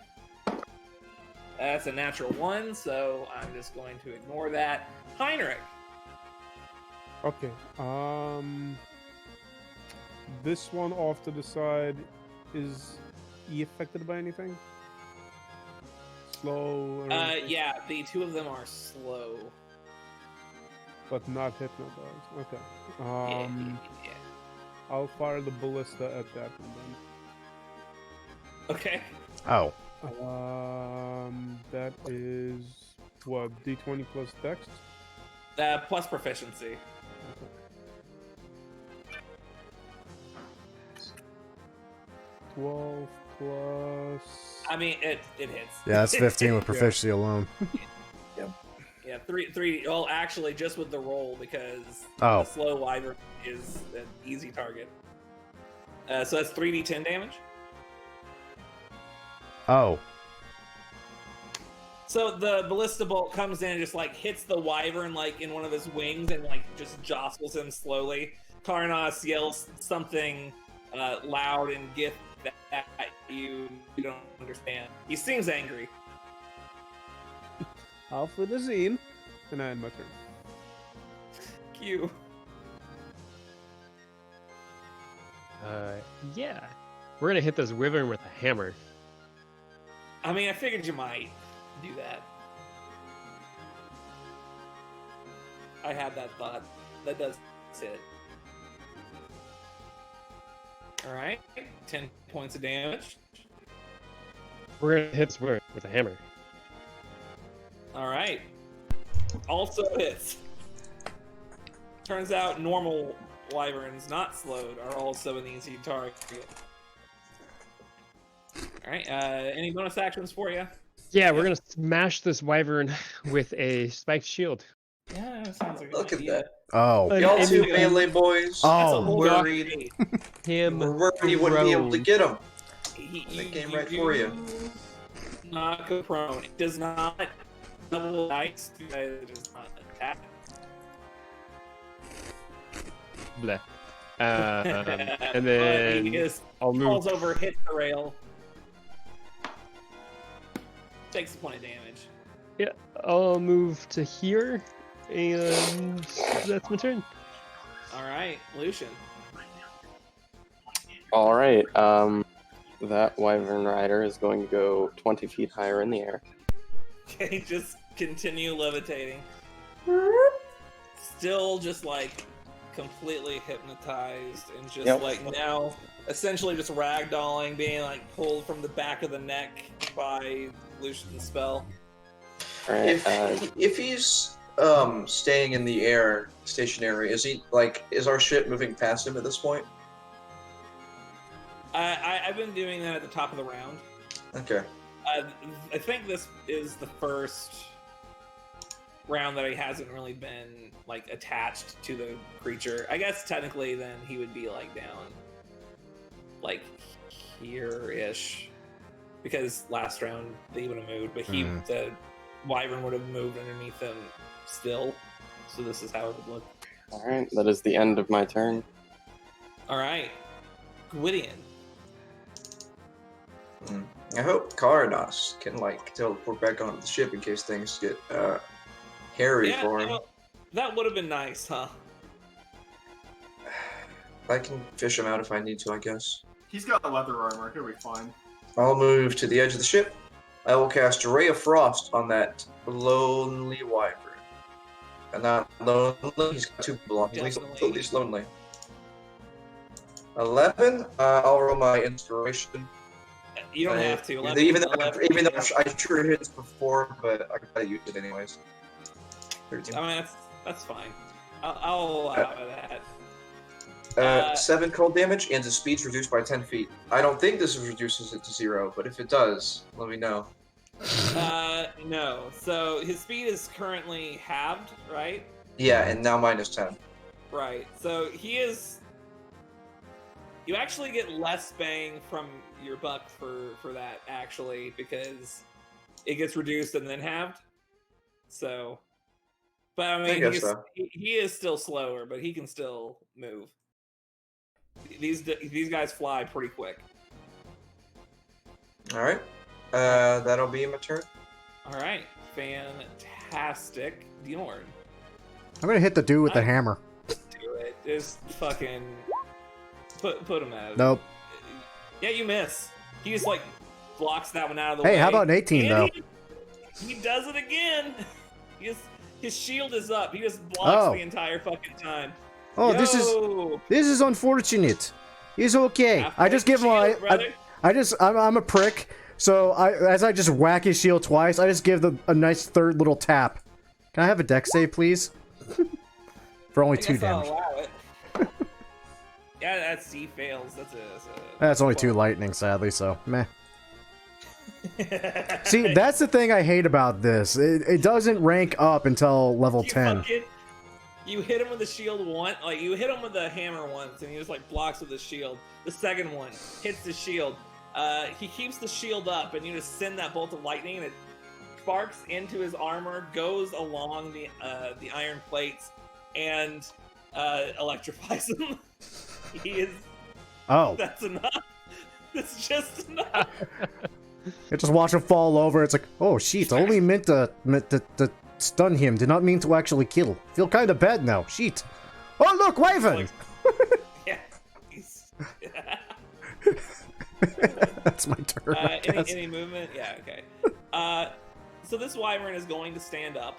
That's a natural 1, so I'm just going to ignore that. Heinrich. Okay. This one off to the side, is he affected by anything? Slow? Or anything? Yeah, the two of them are slow. But not hypnotized. Okay. Yeah. I'll fire the ballista at that one Okay. Oh. then. That is what, D20 plus Dex? Plus proficiency. Okay. 12 plus. I mean, it hits. Yeah, that's 15 with proficiency alone. Yeah, three. Well, actually, just with the roll because Oh. the slow wyvern is an easy target. So that's 3d10 damage. Oh. So the ballista bolt comes in and just like hits the wyvern like in one of his wings and like just jostles him slowly. Karnas yells something loud and gift that you don't understand. He seems angry. Out for the scene. And I end my turn. Q. Yeah. We're gonna hit this wyvern with a hammer. I mean, I figured you might do that. I had that thought. That does hit. Alright, 10 points of damage. We're gonna hit this wyvern with a hammer. Alright. Also hits. Turns out normal wyverns, not slowed, are also an easy target. Alright, any bonus actions for you? Yeah, we're gonna smash this wyvern with a spiked shield. Yeah, that sounds like a Look good at idea. that. Oh. Y'all And- two and- melee boys. That's a Oh. whole Worried. dark Him We're worried you wouldn't be able to get him. They came right for you. Not go prone. It does not double dice. It does not attack. Bleh. And He then just I'll falls move. over, hits the rail. Takes a point of damage. Yeah, I'll move to here, and that's my turn. Alright, Lucian. All right. That wyvern rider is going to go 20 feet higher in the air. Okay, just continue levitating. Still just like completely hypnotized and just Yep. like now essentially just ragdolling, being like pulled from the back of the neck by Lucian's spell. All right. If he's staying in the air, stationary, is our ship moving past him at this point? I've been doing that at the top of the round. Okay. I think this is the first round that he hasn't really been like attached to the creature. I guess technically then he would be like down like here-ish. Because last round they would have moved, but the wyvern would have moved underneath him still. So this is how it would look. All right. That is the end of my turn. Alright. Gwydion. I hope Karnas can teleport back onto the ship in case things get hairy for him. That would have been nice, huh? I can fish him out if I need to, I guess. He's got leather armor. He'll be fine. I'll move to the edge of the ship. I will cast a ray of frost on that lonely wyvern. And not lonely, he's got two people on him. He's at least lonely. 11. I'll roll my inspiration. You don't have to. 11, Even though 11. I sure hit it before, but I gotta use it anyways. 13. I mean, that's fine. I'll allow that. 7 cold damage, and his speed's reduced by 10 feet. I don't think this reduces it to 0, but if it does, let me know. No. So his speed is currently halved, right? Yeah, and now minus 10. Right. So he is. You actually get less bang from your buck for that actually because it gets reduced and then halved. So, but I mean, guess so. he is still slower, but he can still move. These guys fly pretty quick. All right, that'll be my turn. All right, fantastic, Diorn. I'm gonna hit the dude with the hammer. Do it. Just fucking Put him at it. Nope. Yeah, you miss. He just like blocks that one out of the way. Hey, how about an 18 though? He does it again. His shield is up. He just blocks Oh. the entire fucking time. Oh, Yo! this is unfortunate. He's okay. Half I just give him shield, brother. I'm a prick. So as I just whack his shield twice, I just give a nice third little tap. Can I have a dex save, please? For only I 2 guess I'll damage. allow it. Yeah, that's C fails. That's only 2 lightning, sadly. So meh. See, that's the thing I hate about this. It doesn't rank up until level 10. You hit him with the shield once, like you hit him with the hammer once, and he just like blocks with the shield. The second one hits the shield. He keeps the shield up, and you just send that bolt of lightning, and it sparks into his armor, goes along the iron plates, and electrifies him. He is. Oh. That's enough. That's just enough. I just watch him fall over. It's like, oh shit! I only meant to stun him. Did not mean to actually kill. Feel kind of bad now. Shit. Oh look, Wyvern. Yeah. That's my turn. I guess. Any movement? Yeah. Okay. So this Wyvern is going to stand up.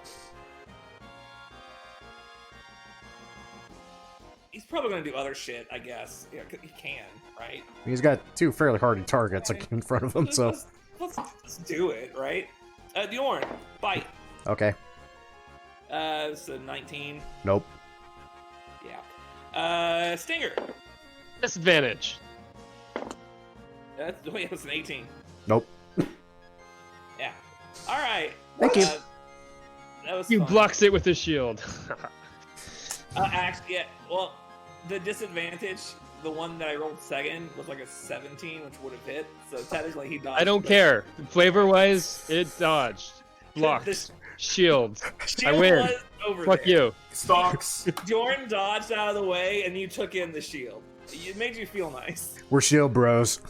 He's probably going to do other shit, I guess. Yeah, he can, right? He's got 2 fairly hardy targets like, in front of him, so. Let's do it, right? Bjorn, bite. Okay. So 19. Nope. Yeah. Stinger. Disadvantage. That's an 18. Nope. Yeah. All right. Thank you. That was You fun. blocks it with his shield. Actually, yeah. Well, the disadvantage, the one that I rolled second, was like a 17, which would have hit. So technically, he dodged. I don't care. Flavor-wise, it dodged. Blocked. The Shield. shield I win. was over Fuck there. you. Stocks. Jordan dodged out of the way, and you took in the shield. It made you feel nice. We're shield bros.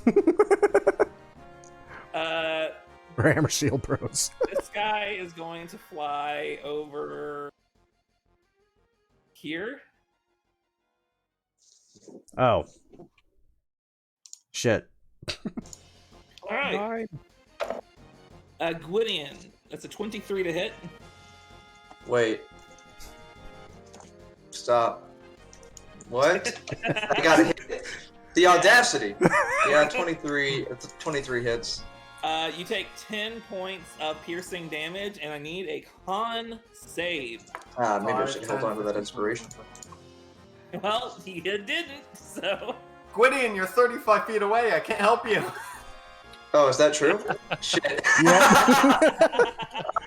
Uh, We're hammer shield bros. this guy is going to fly over here. Oh. Shit. All right. Gwydion. That's a 23 to hit. Wait. Stop. What? I gotta hit it. The audacity. Yeah, 23. It's 23 hits. You take 10 points of piercing damage, and I need a con save. Maybe I should hold on to that inspiration. Well, you didn't, so. Gwydion, you're 35 feet away. I can't help you. Oh, is that true? Shit. Yeah.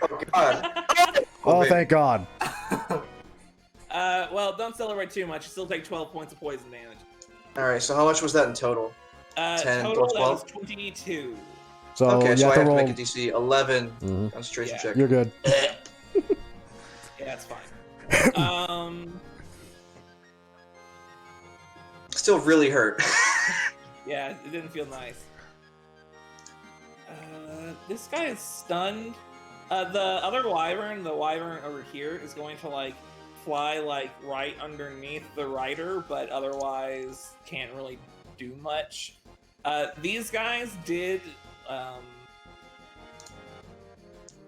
Oh, God. Oh, wait. thank God. Well, don't celebrate too much. You still take 12 points of poison damage. Alright, so how much was that in total? 10 total, plus that 12? was 22. So Okay, you so have I to have to roll. make a DC 11 Mhm. concentration Yeah. check. You're good. Yeah, that's fine. Still really hurt. Yeah, it didn't feel nice. This guy is stunned. The other wyvern, the wyvern over here, is going to like fly like right underneath the rider, but otherwise can't really do much. These guys did,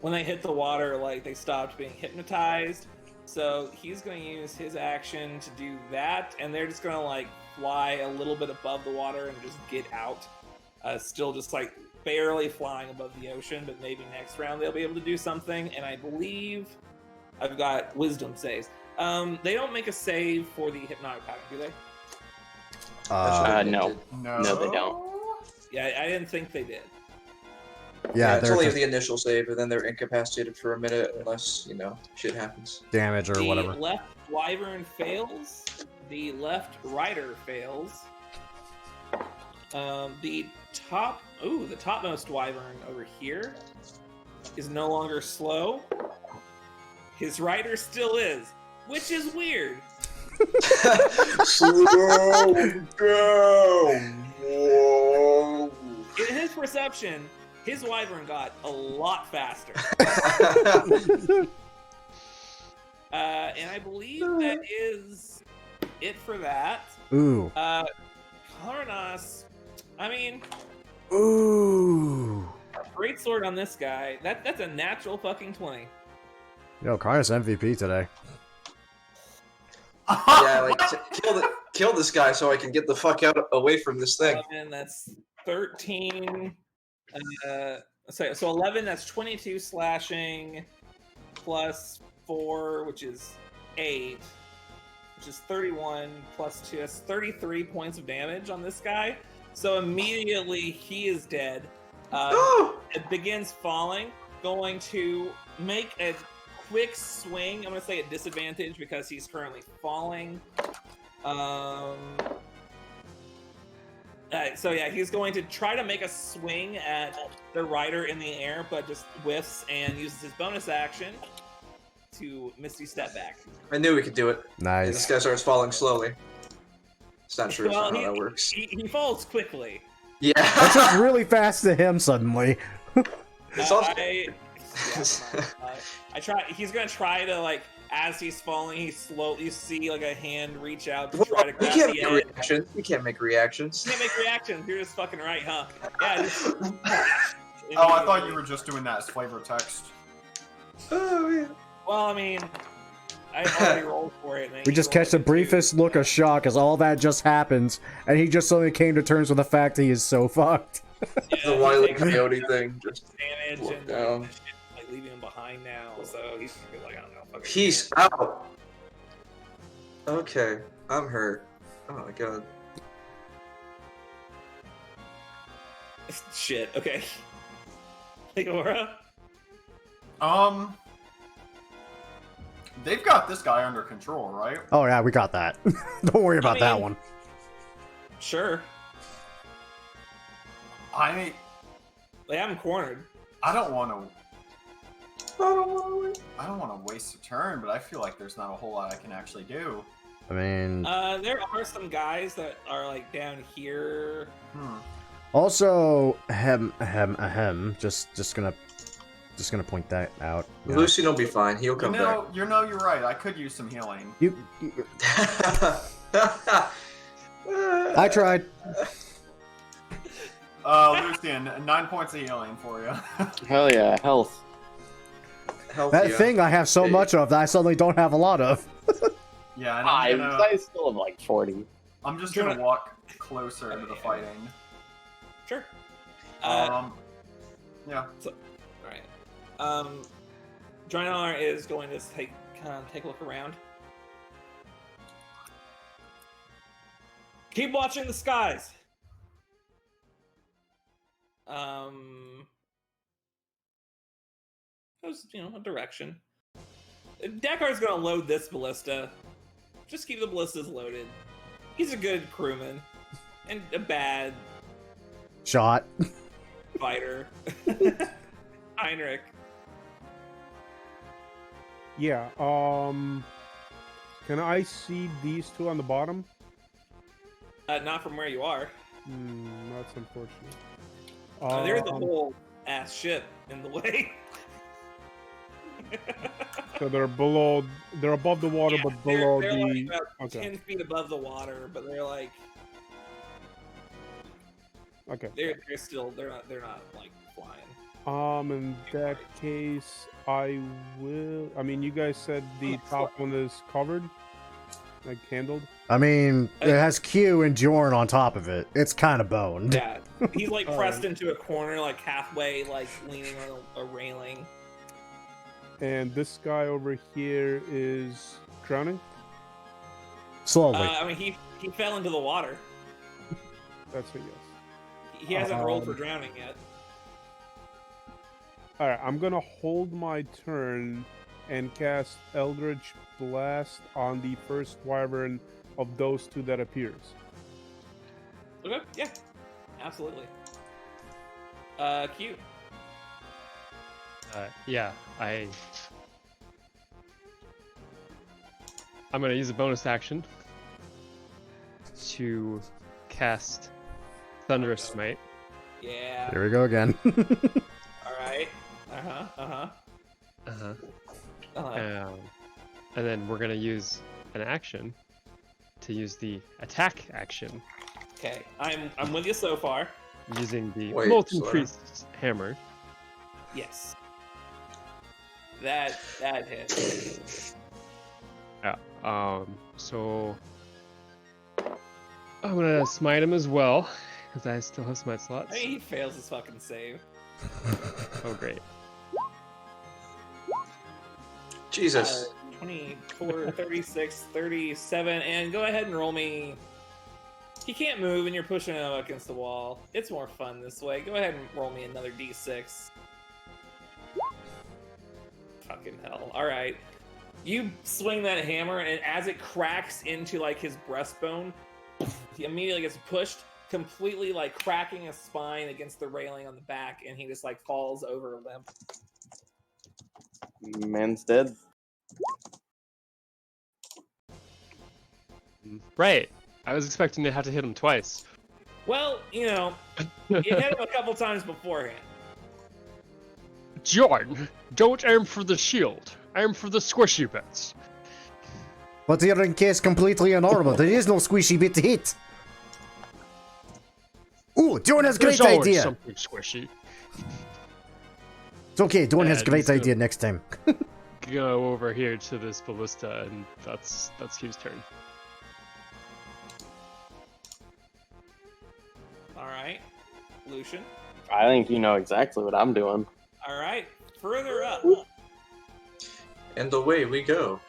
when they hit the water, like they stopped being hypnotized. So he's going to use his action to do that, and they're just going to like fly a little bit above the water and just get out. Still just like barely flying above the ocean, but maybe next round they'll be able to do something. And I believe I've got wisdom saves. They don't make a save for the hypnotic pattern, do they? No. No, they don't. Yeah, I didn't think they did. Yeah, it's they're only just the initial save, and then they're incapacitated for a minute unless, shit happens. damage or The whatever. left wyvern fails. The left rider fails. The topmost wyvern over here is no longer slow. His rider still is, which is weird. Slow down. Whoa. In his perception, his wyvern got a lot faster. And I believe that is it for that. Ooh. Harnas. I mean, Ooh. great sword on this guy. That's a natural fucking 20. Yo, Karna's MVP today. Yeah, like kill this guy so I can get the fuck out away from this thing. And that's 13. So 11. That's 22 slashing, plus 4, which is 8, which is 31 plus 2. That's 33 points of damage on this guy. So immediately he is dead. It begins falling. Going to make a quick swing. I'm going to say at disadvantage because he's currently falling. So yeah, he's going to try to make a swing at the rider in the air, but just whiffs and uses his bonus action to Misty step back. I knew we could do it. Nice. And this guy starts falling slowly. It's not sure how that works. He falls quickly. Yeah. That's just really fast to him suddenly. I try. He's gonna try to, like, as he's falling, he slowly, you see like a hand reach out to try to grab the edge. We can't make reactions. You can't make reactions. You're just fucking right, huh? Yeah. Oh, I thought you were just doing that as flavor text. Oh man. Well, I mean, I already rolled for it. We just catch the briefest look of shock as all that just happens, and he just suddenly came to terms with the fact he is so fucked. Yeah, the Wile E. Coyote thing. Just damage and down. like leaving him behind now, so he's gonna be like, I don't know. Peace out. Okay, I'm hurt. Oh my god. Shit. Okay. Aura. They've got this guy under control, right? Oh yeah, we got that. Don't worry about that one. Sure. I have him cornered. I don't want to waste a turn, but I feel like there's not a whole lot I can actually do. I mean, there are some guys that are like down here. Also, just gonna point that out. Lucian will be fine. He'll come back. You're right. I could use some healing. I tried. Lucian, 9 points of healing for you. Hell yeah, health. That thing I have so much of that I suddenly don't have a lot of. Yeah, and I still have like 40. I'm just gonna walk closer to the fighting. Sure. Yeah. So, all right. Draenor is going to take a look around. Keep watching the skies. Goes, a direction. Dakar's gonna load this ballista. Just keep the ballistas loaded. He's a good crewman and a bad shot fighter. Heinrich. Yeah. Can I see these two on the bottom? Not from where you are. That's unfortunate. There's a whole ass ship in the way. So they're above the water, Yeah, but below they're the. like about Okay. 10 feet above the water, but they're like. Okay. They're not like flying. In that case, I will. I mean, you guys said the top one is covered, like handled. I mean, it has Q and Jorn on top of it. It's kind of boned. Yeah, he's like pressed into a corner, like halfway, like leaning on a railing. And this guy over here is drowning. Slowly. I mean, he fell into the water. That's a yes. He hasn't rolled for drowning yet. Alright, I'm gonna hold my turn and cast Eldritch Blast on the first wyvern of those two that appears. Okay, yeah, absolutely. Q. Yeah, I'm gonna use a bonus action to cast Thunderous Smite. Yeah. Here we go again. All right. And then we're gonna use an action to use the attack action Okay, I'm with you so far. Using the Wait, molten slow. priest's hammer. Yes. That hit. Yeah. So I'm gonna smite him as well because I still have smite slots. He fails his fucking save. Oh great. Jesus. 24, 36, 37, and go ahead and roll me. He can't move, and you're pushing him up against the wall. It's more fun this way. Go ahead and roll me another d6. Fucking hell. Alright. You swing that hammer, and as it cracks into, like, his breastbone, he immediately gets pushed, completely, like, cracking his spine against the railing on the back, and he just, like, falls over limp. Man's dead. Right. I was expecting to have to hit him twice. Well, you know, you hit him a couple times beforehand. Jordan, don't aim for the shield. Aim for the squishy bits. But you're encased completely in armor. There is no squishy bit to hit. Ooh, Dawn has a There's great always idea. something squishy. It's okay, Dawn has a And great he's gonna- idea next time. Go over here to this ballista, and that's Q's turn. Alright. Lucian. I think you know exactly what I'm doing. Alright. Further up. And away we go.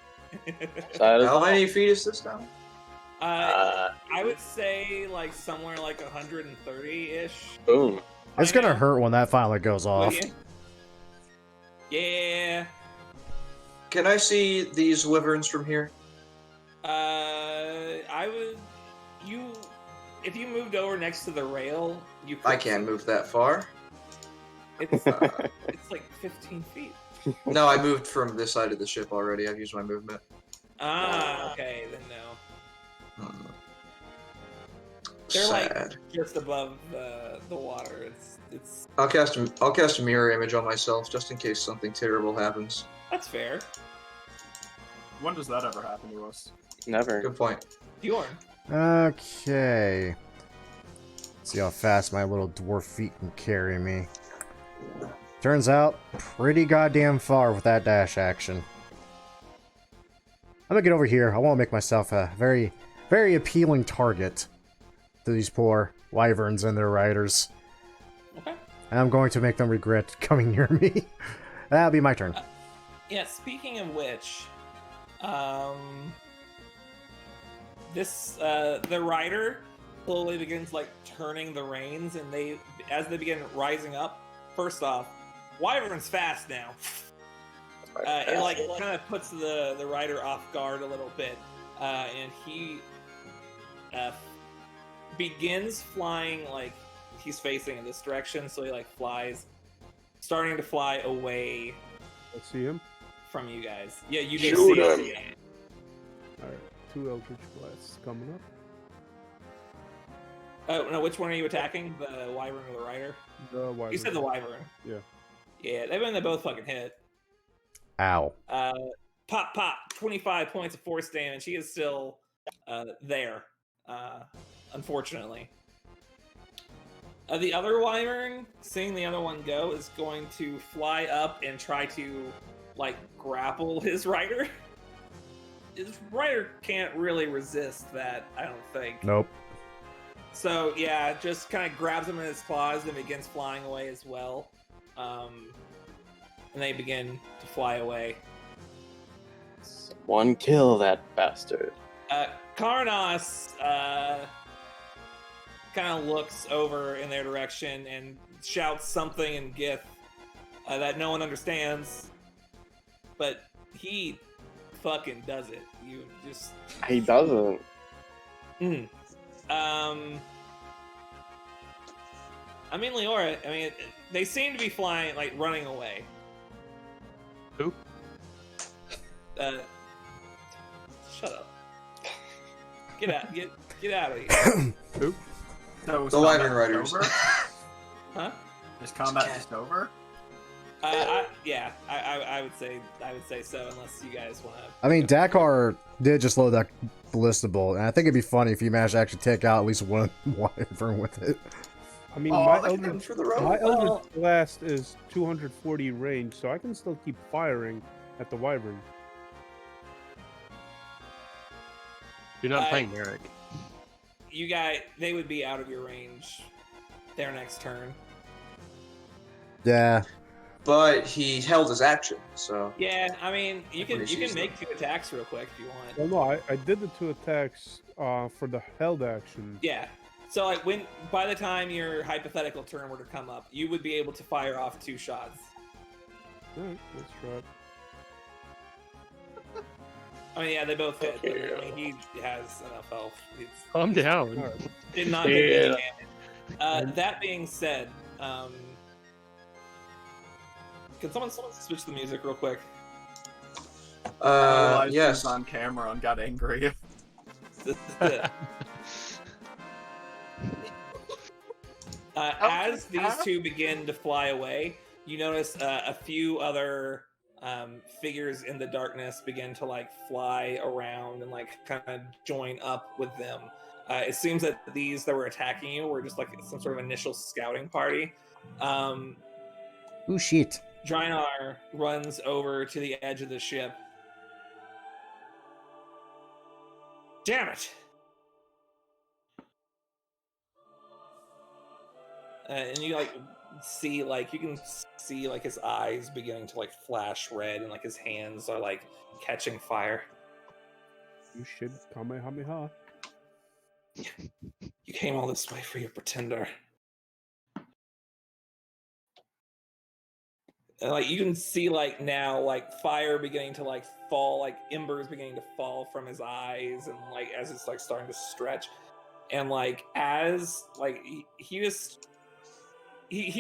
So How many feet is this now? I would say like somewhere like 130-ish. boom. It's gonna hurt when that finally goes off. Yeah. Can I see these wyverns from here? I would. If you moved over next to the rail, you could. I can't move that far. It's like 15 feet. No, I moved from this side of the ship already. I've used my movement. Ah, okay, then no. They're Sad. like just above the water. It's. I'll cast a mirror image on myself just in case something terrible happens. That's fair. When does that ever happen to us? Never. Good point. Bjorn. Okay. See how fast my little dwarf feet can carry me. Turns out, pretty goddamn far with that dash action. I'm gonna get over here. I want to make myself a very, very appealing target to these poor wyverns and their riders. Okay. And I'm going to make them regret coming near me. That'll be my turn. Yeah, speaking of which, the rider slowly begins like turning the reins, and as they begin rising up, first off, Wyvern's fast now. It like kind of puts the rider off guard a little bit, and he begins flying like he's facing in this direction, so he like flies, starting to fly away Let's see him. from you guys. Yeah, you do Shoot see him. him. Alright, 2 Eldritch Blasts coming up. Oh no, which one are you attacking? The wyvern or the rider? The Wyvern. You said the wyvern. Yeah. Yeah, they both fucking hit. Ow. Pop, 25 points of force damage. He is still there, unfortunately. The other wyvern, seeing the other one go, is going to fly up and try to, like, grapple his rider. His rider can't really resist that, I don't think. Nope. So, yeah, just kind of grabs him in his claws and begins flying away as well. And they begin to fly away. One kill that bastard. Karnas kind of looks over in their direction and shouts something in Gith that no one understands, but he fucking does it. You just... He doesn't. I mean, Leora, they seem to be flying, like, running away. Who? Shut up. Get out. Get out of here. Who? So is The combat Wyvern Riders. over? Huh? Is combat just over? Yeah, I would say so, unless you guys want to. I mean, Dakar did just load that ballistable, and I think it'd be funny if you managed to actually take out at least one wyvern with it. I mean, Oh, my look at elder, him for the road. my elder blast is 240 range, so I can still keep firing at the wyvern. You're not playing Merrick. You guys, they would be out of your range their next turn. Yeah. But he held his action, so. Yeah, I mean, you can Pretty easy. make 2 attacks real quick if you want. Well, no, I did the 2 attacks for the held action. Yeah. So like by the time your hypothetical turn were to come up, you would be able to fire off 2 shots. Alright, let's try it. I mean, yeah, they both hit. But, Okay. I mean, he has enough health. Calm down. Alright. Did not take any damage. That being said, can someone switch the music real quick? I realized he Yes. was on camera and got angry. This is it. As these 2 begin to fly away, you notice a few other figures in the darkness begin to like fly around and like kind of join up with them. It seems that these that were attacking you were just like some sort of initial scouting party. Oh shit. Drynar runs over to the edge of the ship. Damn it! And you like see like you can see like his eyes beginning to like flash red and like his hands are like catching fire. You should Kamehameha. You came all this way for your pretender. And like you can see like now like fire beginning to like fall, like embers beginning to fall from his eyes, and like as it's like starting to stretch, and like as like he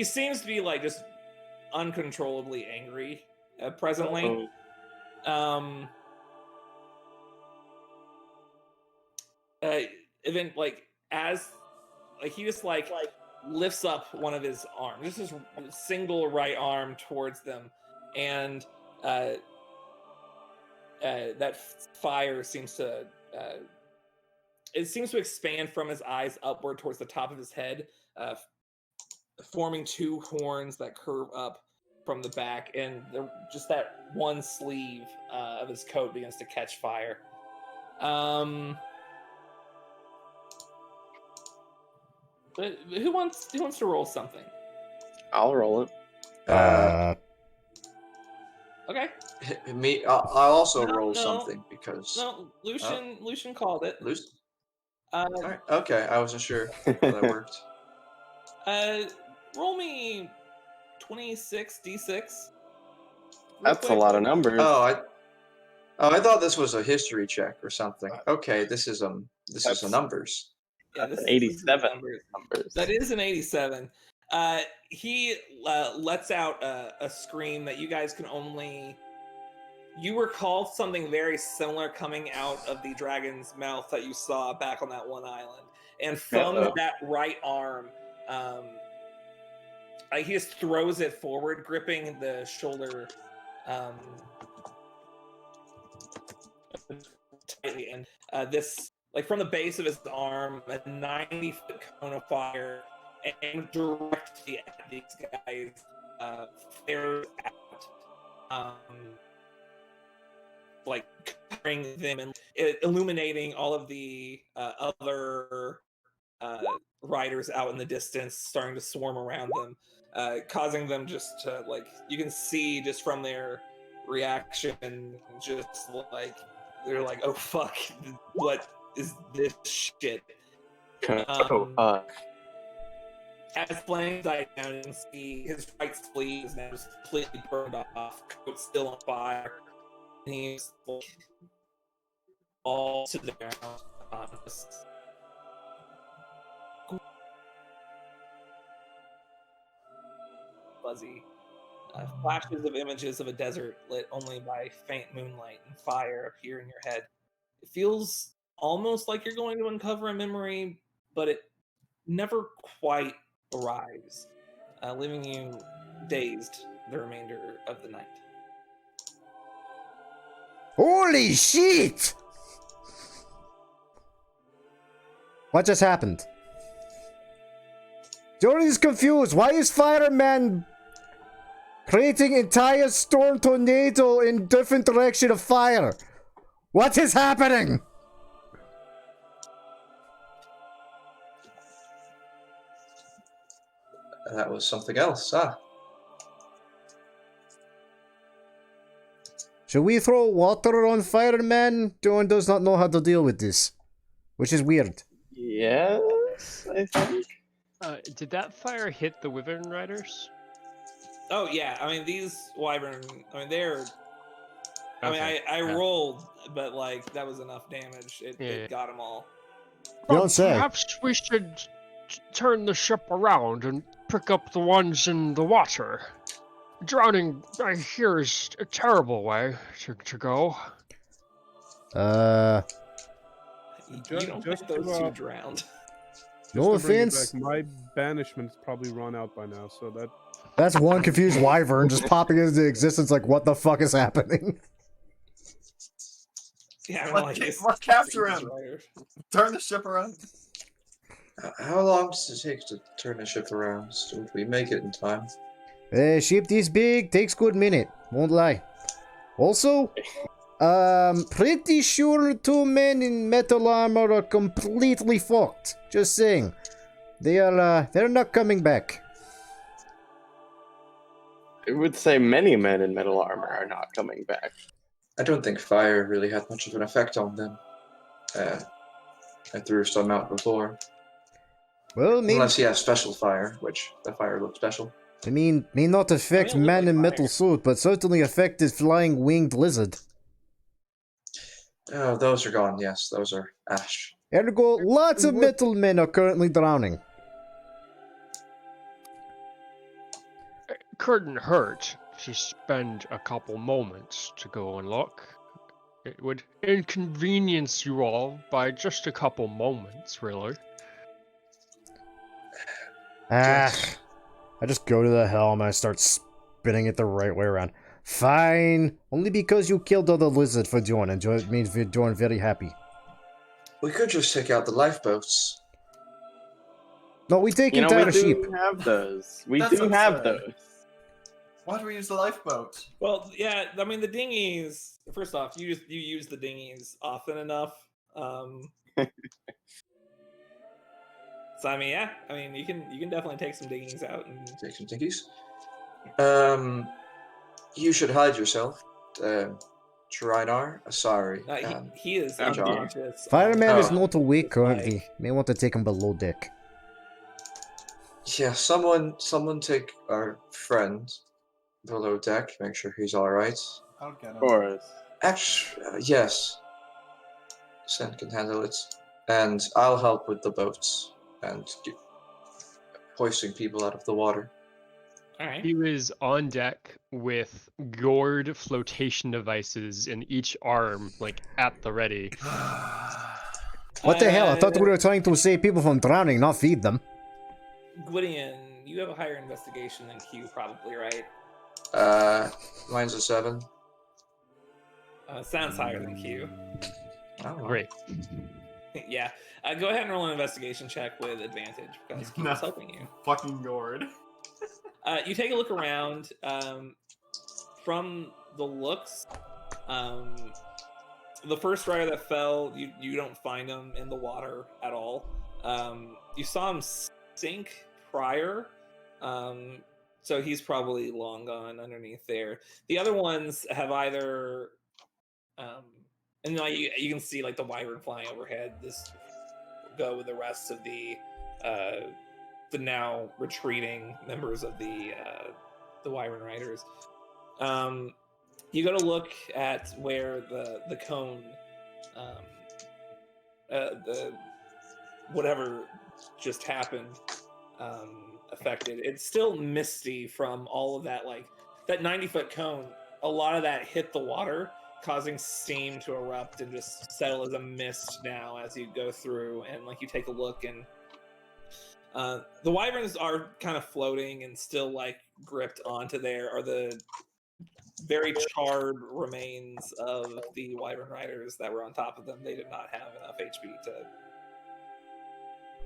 seems to be like just uncontrollably angry presently. Event like as like he just like lifts up one of his arms, just his single right arm towards them, and that fire seems to expand from his eyes upward towards the top of his head, forming 2 horns that curve up from the back, and just that one sleeve of his coat begins to catch fire. But who wants to roll something? I'll roll it. Okay. Me, I'll also No, roll no. something because. No, Lucian called it. Lose. Alright, okay, I wasn't sure if that worked. Roll me 26 d6. That's a lot of numbers. I thought this was a history check or something. Okay, this is a numbers. Yeah, this is 87 numbers. That is an 87. He lets out a scream that you guys can only. You recall something very similar coming out of the dragon's mouth that you saw back on that one island, and from that right arm, he just throws it forward, gripping the shoulder tightly, and this. Like from the base of his arm, a 90-foot cone of fire, and directly at these guys, flares out, like covering them and illuminating all of the other riders out in the distance, starting to swarm around them, causing them just to like you can see just from their reaction, just like they're like, oh fuck, what is this shit? As flames die down, you can see his right sleeve is now just completely burned off, coat still on fire, and he's like, all to the ground. Fuzzy. Flashes of images of a desert lit only by faint moonlight and fire appear in your head. It feels almost like you're going to uncover a memory, but it never quite arrives, leaving you dazed the remainder of the night. Holy shit! What just happened? Jory's confused. Why is Fireman creating entire storm tornado in different direction of fire? What is happening? That was something else, huh? Should we throw water on Fireman? John does not know how to deal with this, which is weird. Yes, I think. Did that fire hit the Wyvern Riders? Oh yeah, I mean these wyvern. I mean they're. I mean Okay, I yeah. rolled, but like that was enough damage. It got them all. You don't say. Perhaps we should turn the ship around and pick up the ones in the water. Drowning, I hear, is a terrible way to go. You Just- don't just think those to, two drowned. No Just to bring it offense. back, my banishment's probably run out by now, so that That's one confused wyvern just popping into existence like, what the fuck is happening? Yeah, I don't Let's, like this. let's capture him. Turn the ship around. How long does it take to turn the ship around? So if we make it in time. Ship this big, takes good minute, won't lie. Also, pretty sure 2 men in metal armor are completely fucked. Just saying. They're not coming back. I would say many men in metal armor are not coming back. I don't think fire really had much of an effect on them. I threw some out before. Well, maybe, Unless he has special fire, which the fire looked special. I mean, may not affect I mean, it looked man like in fire. metal suit, but certainly affected flying winged lizard. Oh, those are gone, yes. Those are ash. Ergo, lots of metal men are currently drowning. Couldn't hurt to spend a couple moments to go and look. It would inconvenience you all by just a couple moments, really. Ah, I just go to the helm and I start spinning it the right way around. Fine, only because you killed all the lizard for John, and it means John very happy. We could just take out the lifeboats. No, we take You know, entire we sheep. do have those. We That's do have absurd. those. Why do we use the lifeboat? Well, yeah, I mean the dinghies. First off, you use the dinghies often enough. So I mean, yeah, I mean you can definitely take some dinghies out and Take some tinkies. You should hide yourself. Trinar? Sorry. he is I'm John. unconscious. Fireman is Oh. not awake currently. Like- May want to take him below deck. Yeah, someone take our friend below deck. Make sure he's all right. I'll get him. Of course. Actually, yes. Sen can handle it, and I'll help with the boats and hoisting people out of the water. All right. He was on deck with gourd flotation devices in each arm, like at the ready. What the hell? I thought we were trying to save people from drowning, not feed them. Gwydion, you have a higher investigation than Q, probably, right? Mine's a 7. Sounds higher than Q. Oh, well. Great. Yeah. Go ahead and roll an investigation check with advantage because Q is helping you. Fucking gourd. You take a look around. From the looks, the first rider that fell, you don't find him in the water at all. You saw him sink prior, so he's probably long gone underneath there. The other ones have either, and like you can see like the wyvern flying overhead. This go with the rest of the now retreating members of the wyvern riders. You go to look at where the cone, the whatever just happened, affected. It's still misty from all of that, like that 90-foot cone. A lot of that hit the water, causing steam to erupt and just settle as a mist now as you go through and like you take a look and the wyverns are kind of floating and still like gripped onto there are the very charred remains of the wyvern riders that were on top of them. They did not have enough HP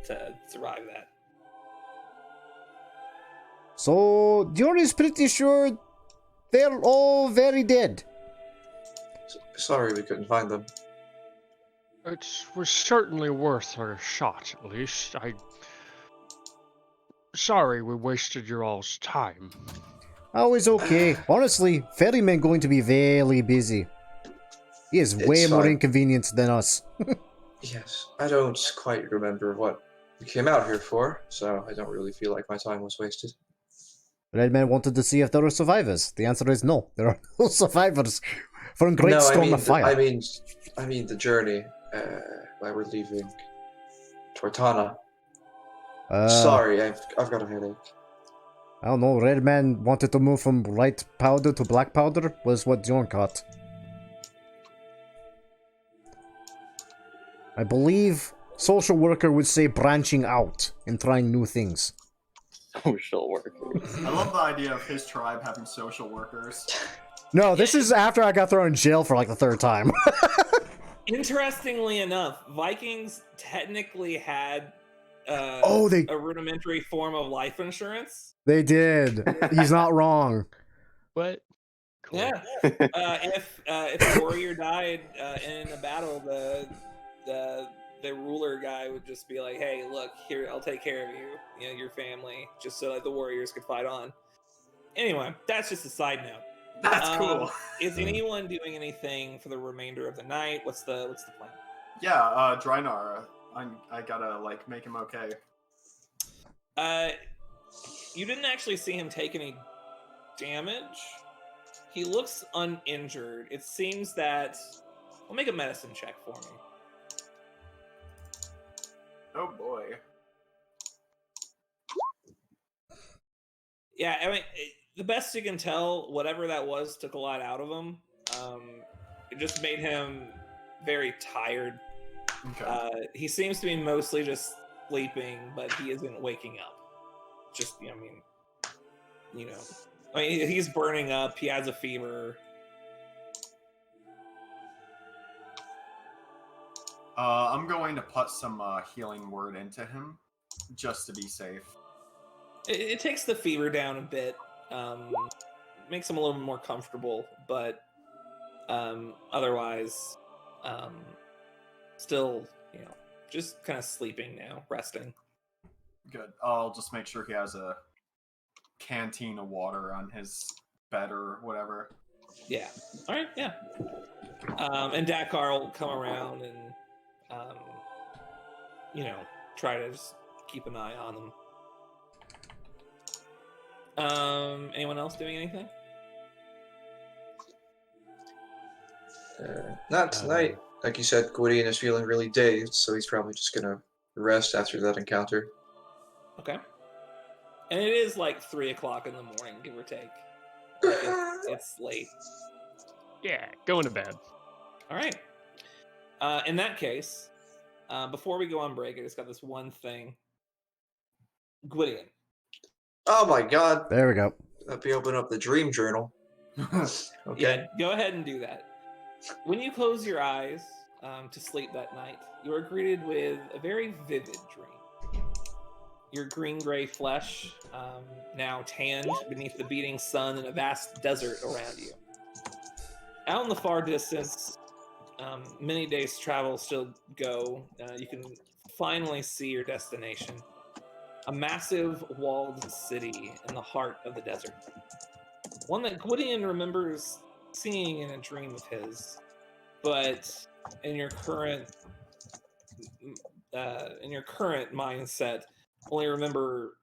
to survive that. So, Dior is pretty sure they're all very dead. Sorry we couldn't find them. It was certainly worth a shot, at least. Sorry we wasted your all's time. Always okay. Honestly, Ferryman going to be very busy. He is way It's more fine. inconvenient than us. Yes, I don't quite remember what we came out here for, so I don't really feel like my time was wasted. Redman wanted to see if there were survivors. The answer is no. There are no survivors from Great No, Storm of Fire. I mean the journey where we're leaving Tortana. Sorry, I've got a headache. I don't know. Redman wanted to move from white powder to black powder. Was what Dion caught. I believe social worker would say branching out and trying new things. Social workers. I love the idea of his tribe having social workers. No, this is after I got thrown in jail for like the 3rd time. Interestingly enough, Vikings technically had a rudimentary form of life insurance. They did. He's not wrong. What? Cool. Yeah. If a warrior died in a battle, the ruler guy would just be like, "Hey, look here, I'll take care of you, your family, just so that the warriors could fight on." Anyway, that's just a side note. That's cool. Is anyone doing anything for the remainder of the night? What's the plan? Yeah, Drynar. I gotta make him okay. You didn't actually see him take any damage. He looks uninjured. It seems that. I'll make a medicine check for me. Oh boy. Yeah, I mean, the best you can tell, whatever that was took a lot out of him. It just made him very tired. Okay. He seems to be mostly just sleeping, but he isn't waking up. Just, he's burning up. He has a fever. I'm going to put some healing word into him, just to be safe. It takes the fever down a bit. Makes him a little more comfortable, but otherwise, still, just kind of sleeping now, resting. Good. I'll just make sure he has a canteen of water on his bed or whatever. Yeah. All right. Yeah. And Dakar will come around and, try to just keep an eye on them. Anyone else doing anything? Not tonight. Like you said, Gwydion is feeling really dazed, so he's probably just gonna rest after that encounter. Okay. And it is like 3:00 in the morning, give or take. It's late. Yeah, going to bed. All right. In that case, before we go on break, I just got this one thing. Gwydion. Oh my god. There we go. Let me open up the dream journal. Okay. Yeah, go ahead and do that. When you close your eyes to sleep that night, you are greeted with a very vivid dream. Your green-gray flesh, now tanned beneath the beating sun in a vast desert around you. Out in the far distance, many days' travel still go. You can finally see your destination. A massive walled city in the heart of the desert. One that Gwydion remembers seeing in a dream of his, but in your current mindset, only remember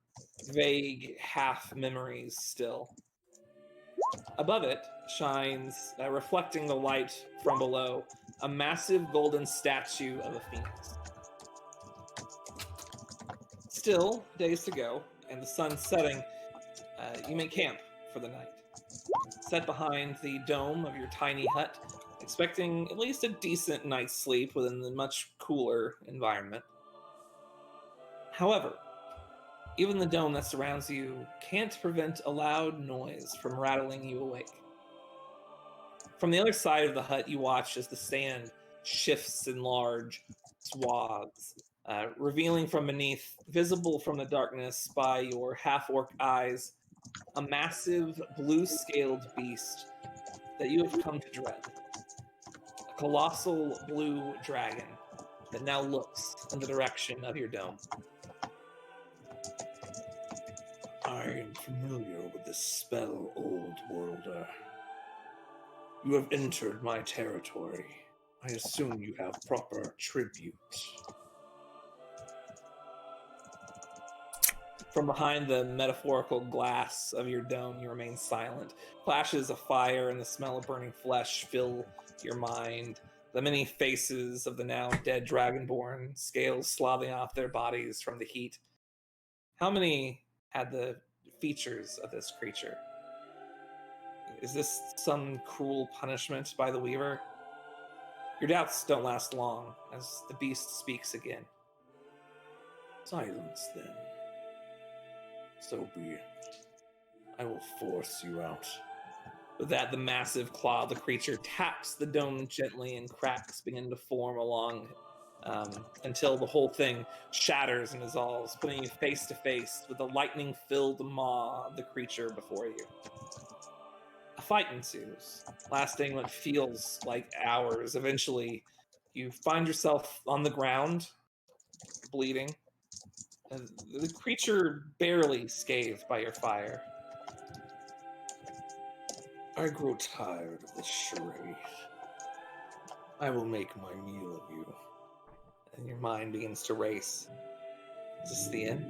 vague half memories still. Above it shines, reflecting the light from below, a massive golden statue of a phoenix. Still days to go, and the sun setting, you may camp for the night. Set behind the dome of your tiny hut, expecting at least a decent night's sleep within the much cooler environment. However, even the dome that surrounds you can't prevent a loud noise from rattling you awake. From the other side of the hut, you watch as the sand shifts in large swaths, revealing from beneath, visible from the darkness by your half-orc eyes, a massive blue-scaled beast that you have come to dread. A colossal blue dragon that now looks in the direction of your dome. I am familiar with this spell, Old Worlder. You have entered my territory. I assume you have proper tribute. From behind the metaphorical glass of your dome, you remain silent. Flashes of fire and the smell of burning flesh fill your mind. The many faces of the now dead Dragonborn, scales slothing off their bodies from the heat. How many had the features of this creature? Is this some cruel punishment by the Weaver? Your doubts don't last long as the beast speaks again. Silence, then. So be it. I will force you out. With that, the massive claw of the creature taps the dome gently and cracks begin to form along until the whole thing shatters and dissolves, putting you face to face with the lightning-filled maw of the creature before you. A fight ensues, lasting what feels like hours. Eventually, you find yourself on the ground, bleeding. The creature barely scathed by your fire. I grow tired of this charade. I will make my meal of you. And your mind begins to race. Is this the end?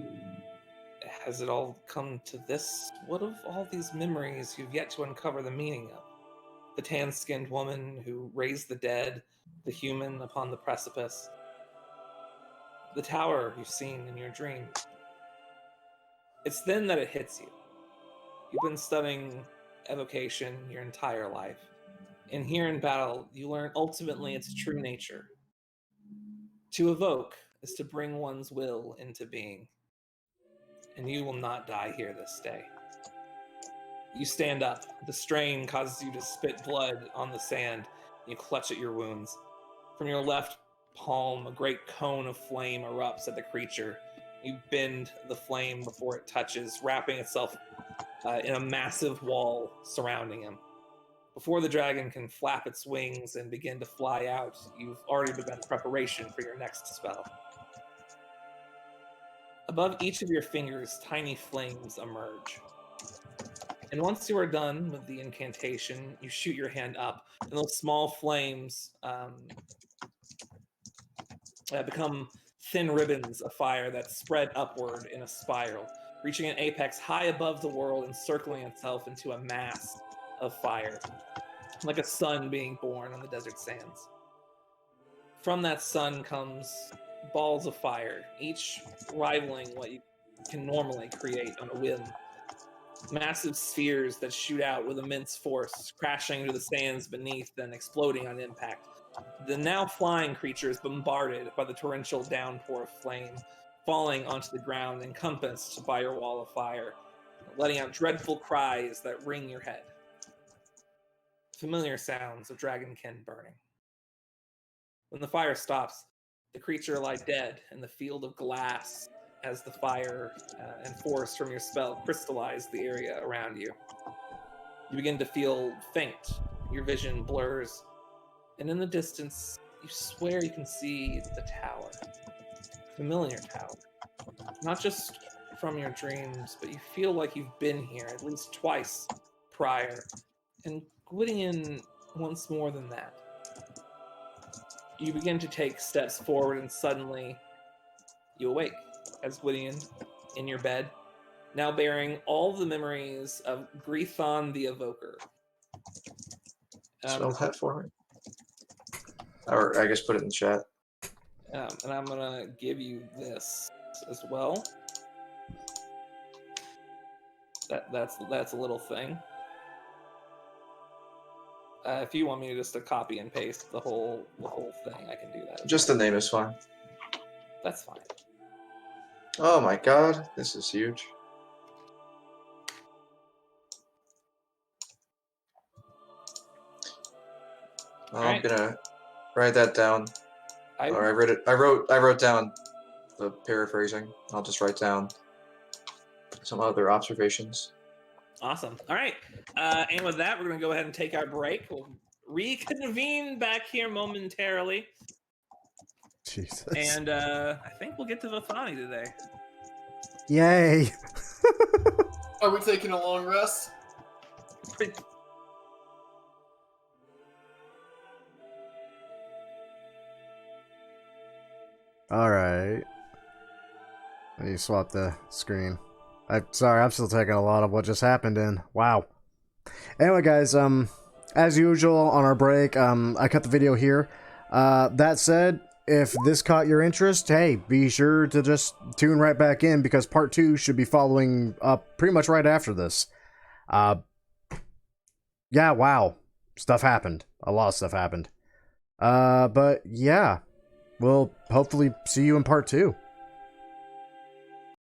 Has it all come to this? What of all these memories you've yet to uncover the meaning of? The tan-skinned woman who raised the dead, the human upon the precipice, the tower you've seen in your dream. It's then that it hits you. You've been studying evocation your entire life. And here in battle, you learn ultimately its true nature. To evoke is to bring one's will into being. And you will not die here this day. You stand up. The strain causes you to spit blood on the sand. You clutch at your wounds. From your left palm, a great cone of flame erupts at the creature. You bend the flame before it touches, wrapping itself in a massive wall surrounding him. Before the dragon can flap its wings and begin to fly out, you've already begun preparation for your next spell. Above each of your fingers, tiny flames emerge. And once you are done with the incantation, you shoot your hand up, and those small flames become thin ribbons of fire that spread upward in a spiral, reaching an apex high above the world and circling itself into a mass of fire, like a sun being born on the desert sands. From that sun comes balls of fire, each rivaling what you can normally create on a whim. Massive spheres that shoot out with immense force, crashing into the sands beneath, then exploding on impact. The now flying creature is bombarded by the torrential downpour of flame, falling onto the ground, encompassed by your wall of fire, letting out dreadful cries that ring your head. Familiar sounds of dragonkin burning. When the fire stops, the creature lies dead in the field of glass as the fire and force from your spell crystallize the area around you. You begin to feel faint. Your vision blurs. And in the distance, you swear you can see the tower. A familiar tower. Not just from your dreams, but you feel like you've been here at least twice prior. And Gwydion once more than that. You begin to take steps forward, and suddenly you awake as Gwydion in your bed, now bearing all the memories of Grethon the Evoker. Spell that for me. Or I guess put it in the chat. And I'm gonna give you this as well. That's a little thing. If you want me just to copy and paste the whole thing, I can do that. Just the name is fine. That's fine. Oh my god, this is huge. I'm gonna write that down. I wrote down the paraphrasing. I'll just write down some other observations. Awesome. All right. And with that, we're going to go ahead and take our break. We'll reconvene back here momentarily. Jesus. And I think we'll get to Vafani today. Yay! Are we taking a long rest? Alright. I need to swap the screen. Sorry, I'm still taking a lot of what just happened in. Wow. Anyway, guys, as usual on our break, I cut the video here. That said, if this caught your interest, hey, be sure to just tune right back in because part 2 should be following up pretty much right after this. Yeah, wow. Stuff happened. A lot of stuff happened. But yeah, we'll hopefully see you in part 2.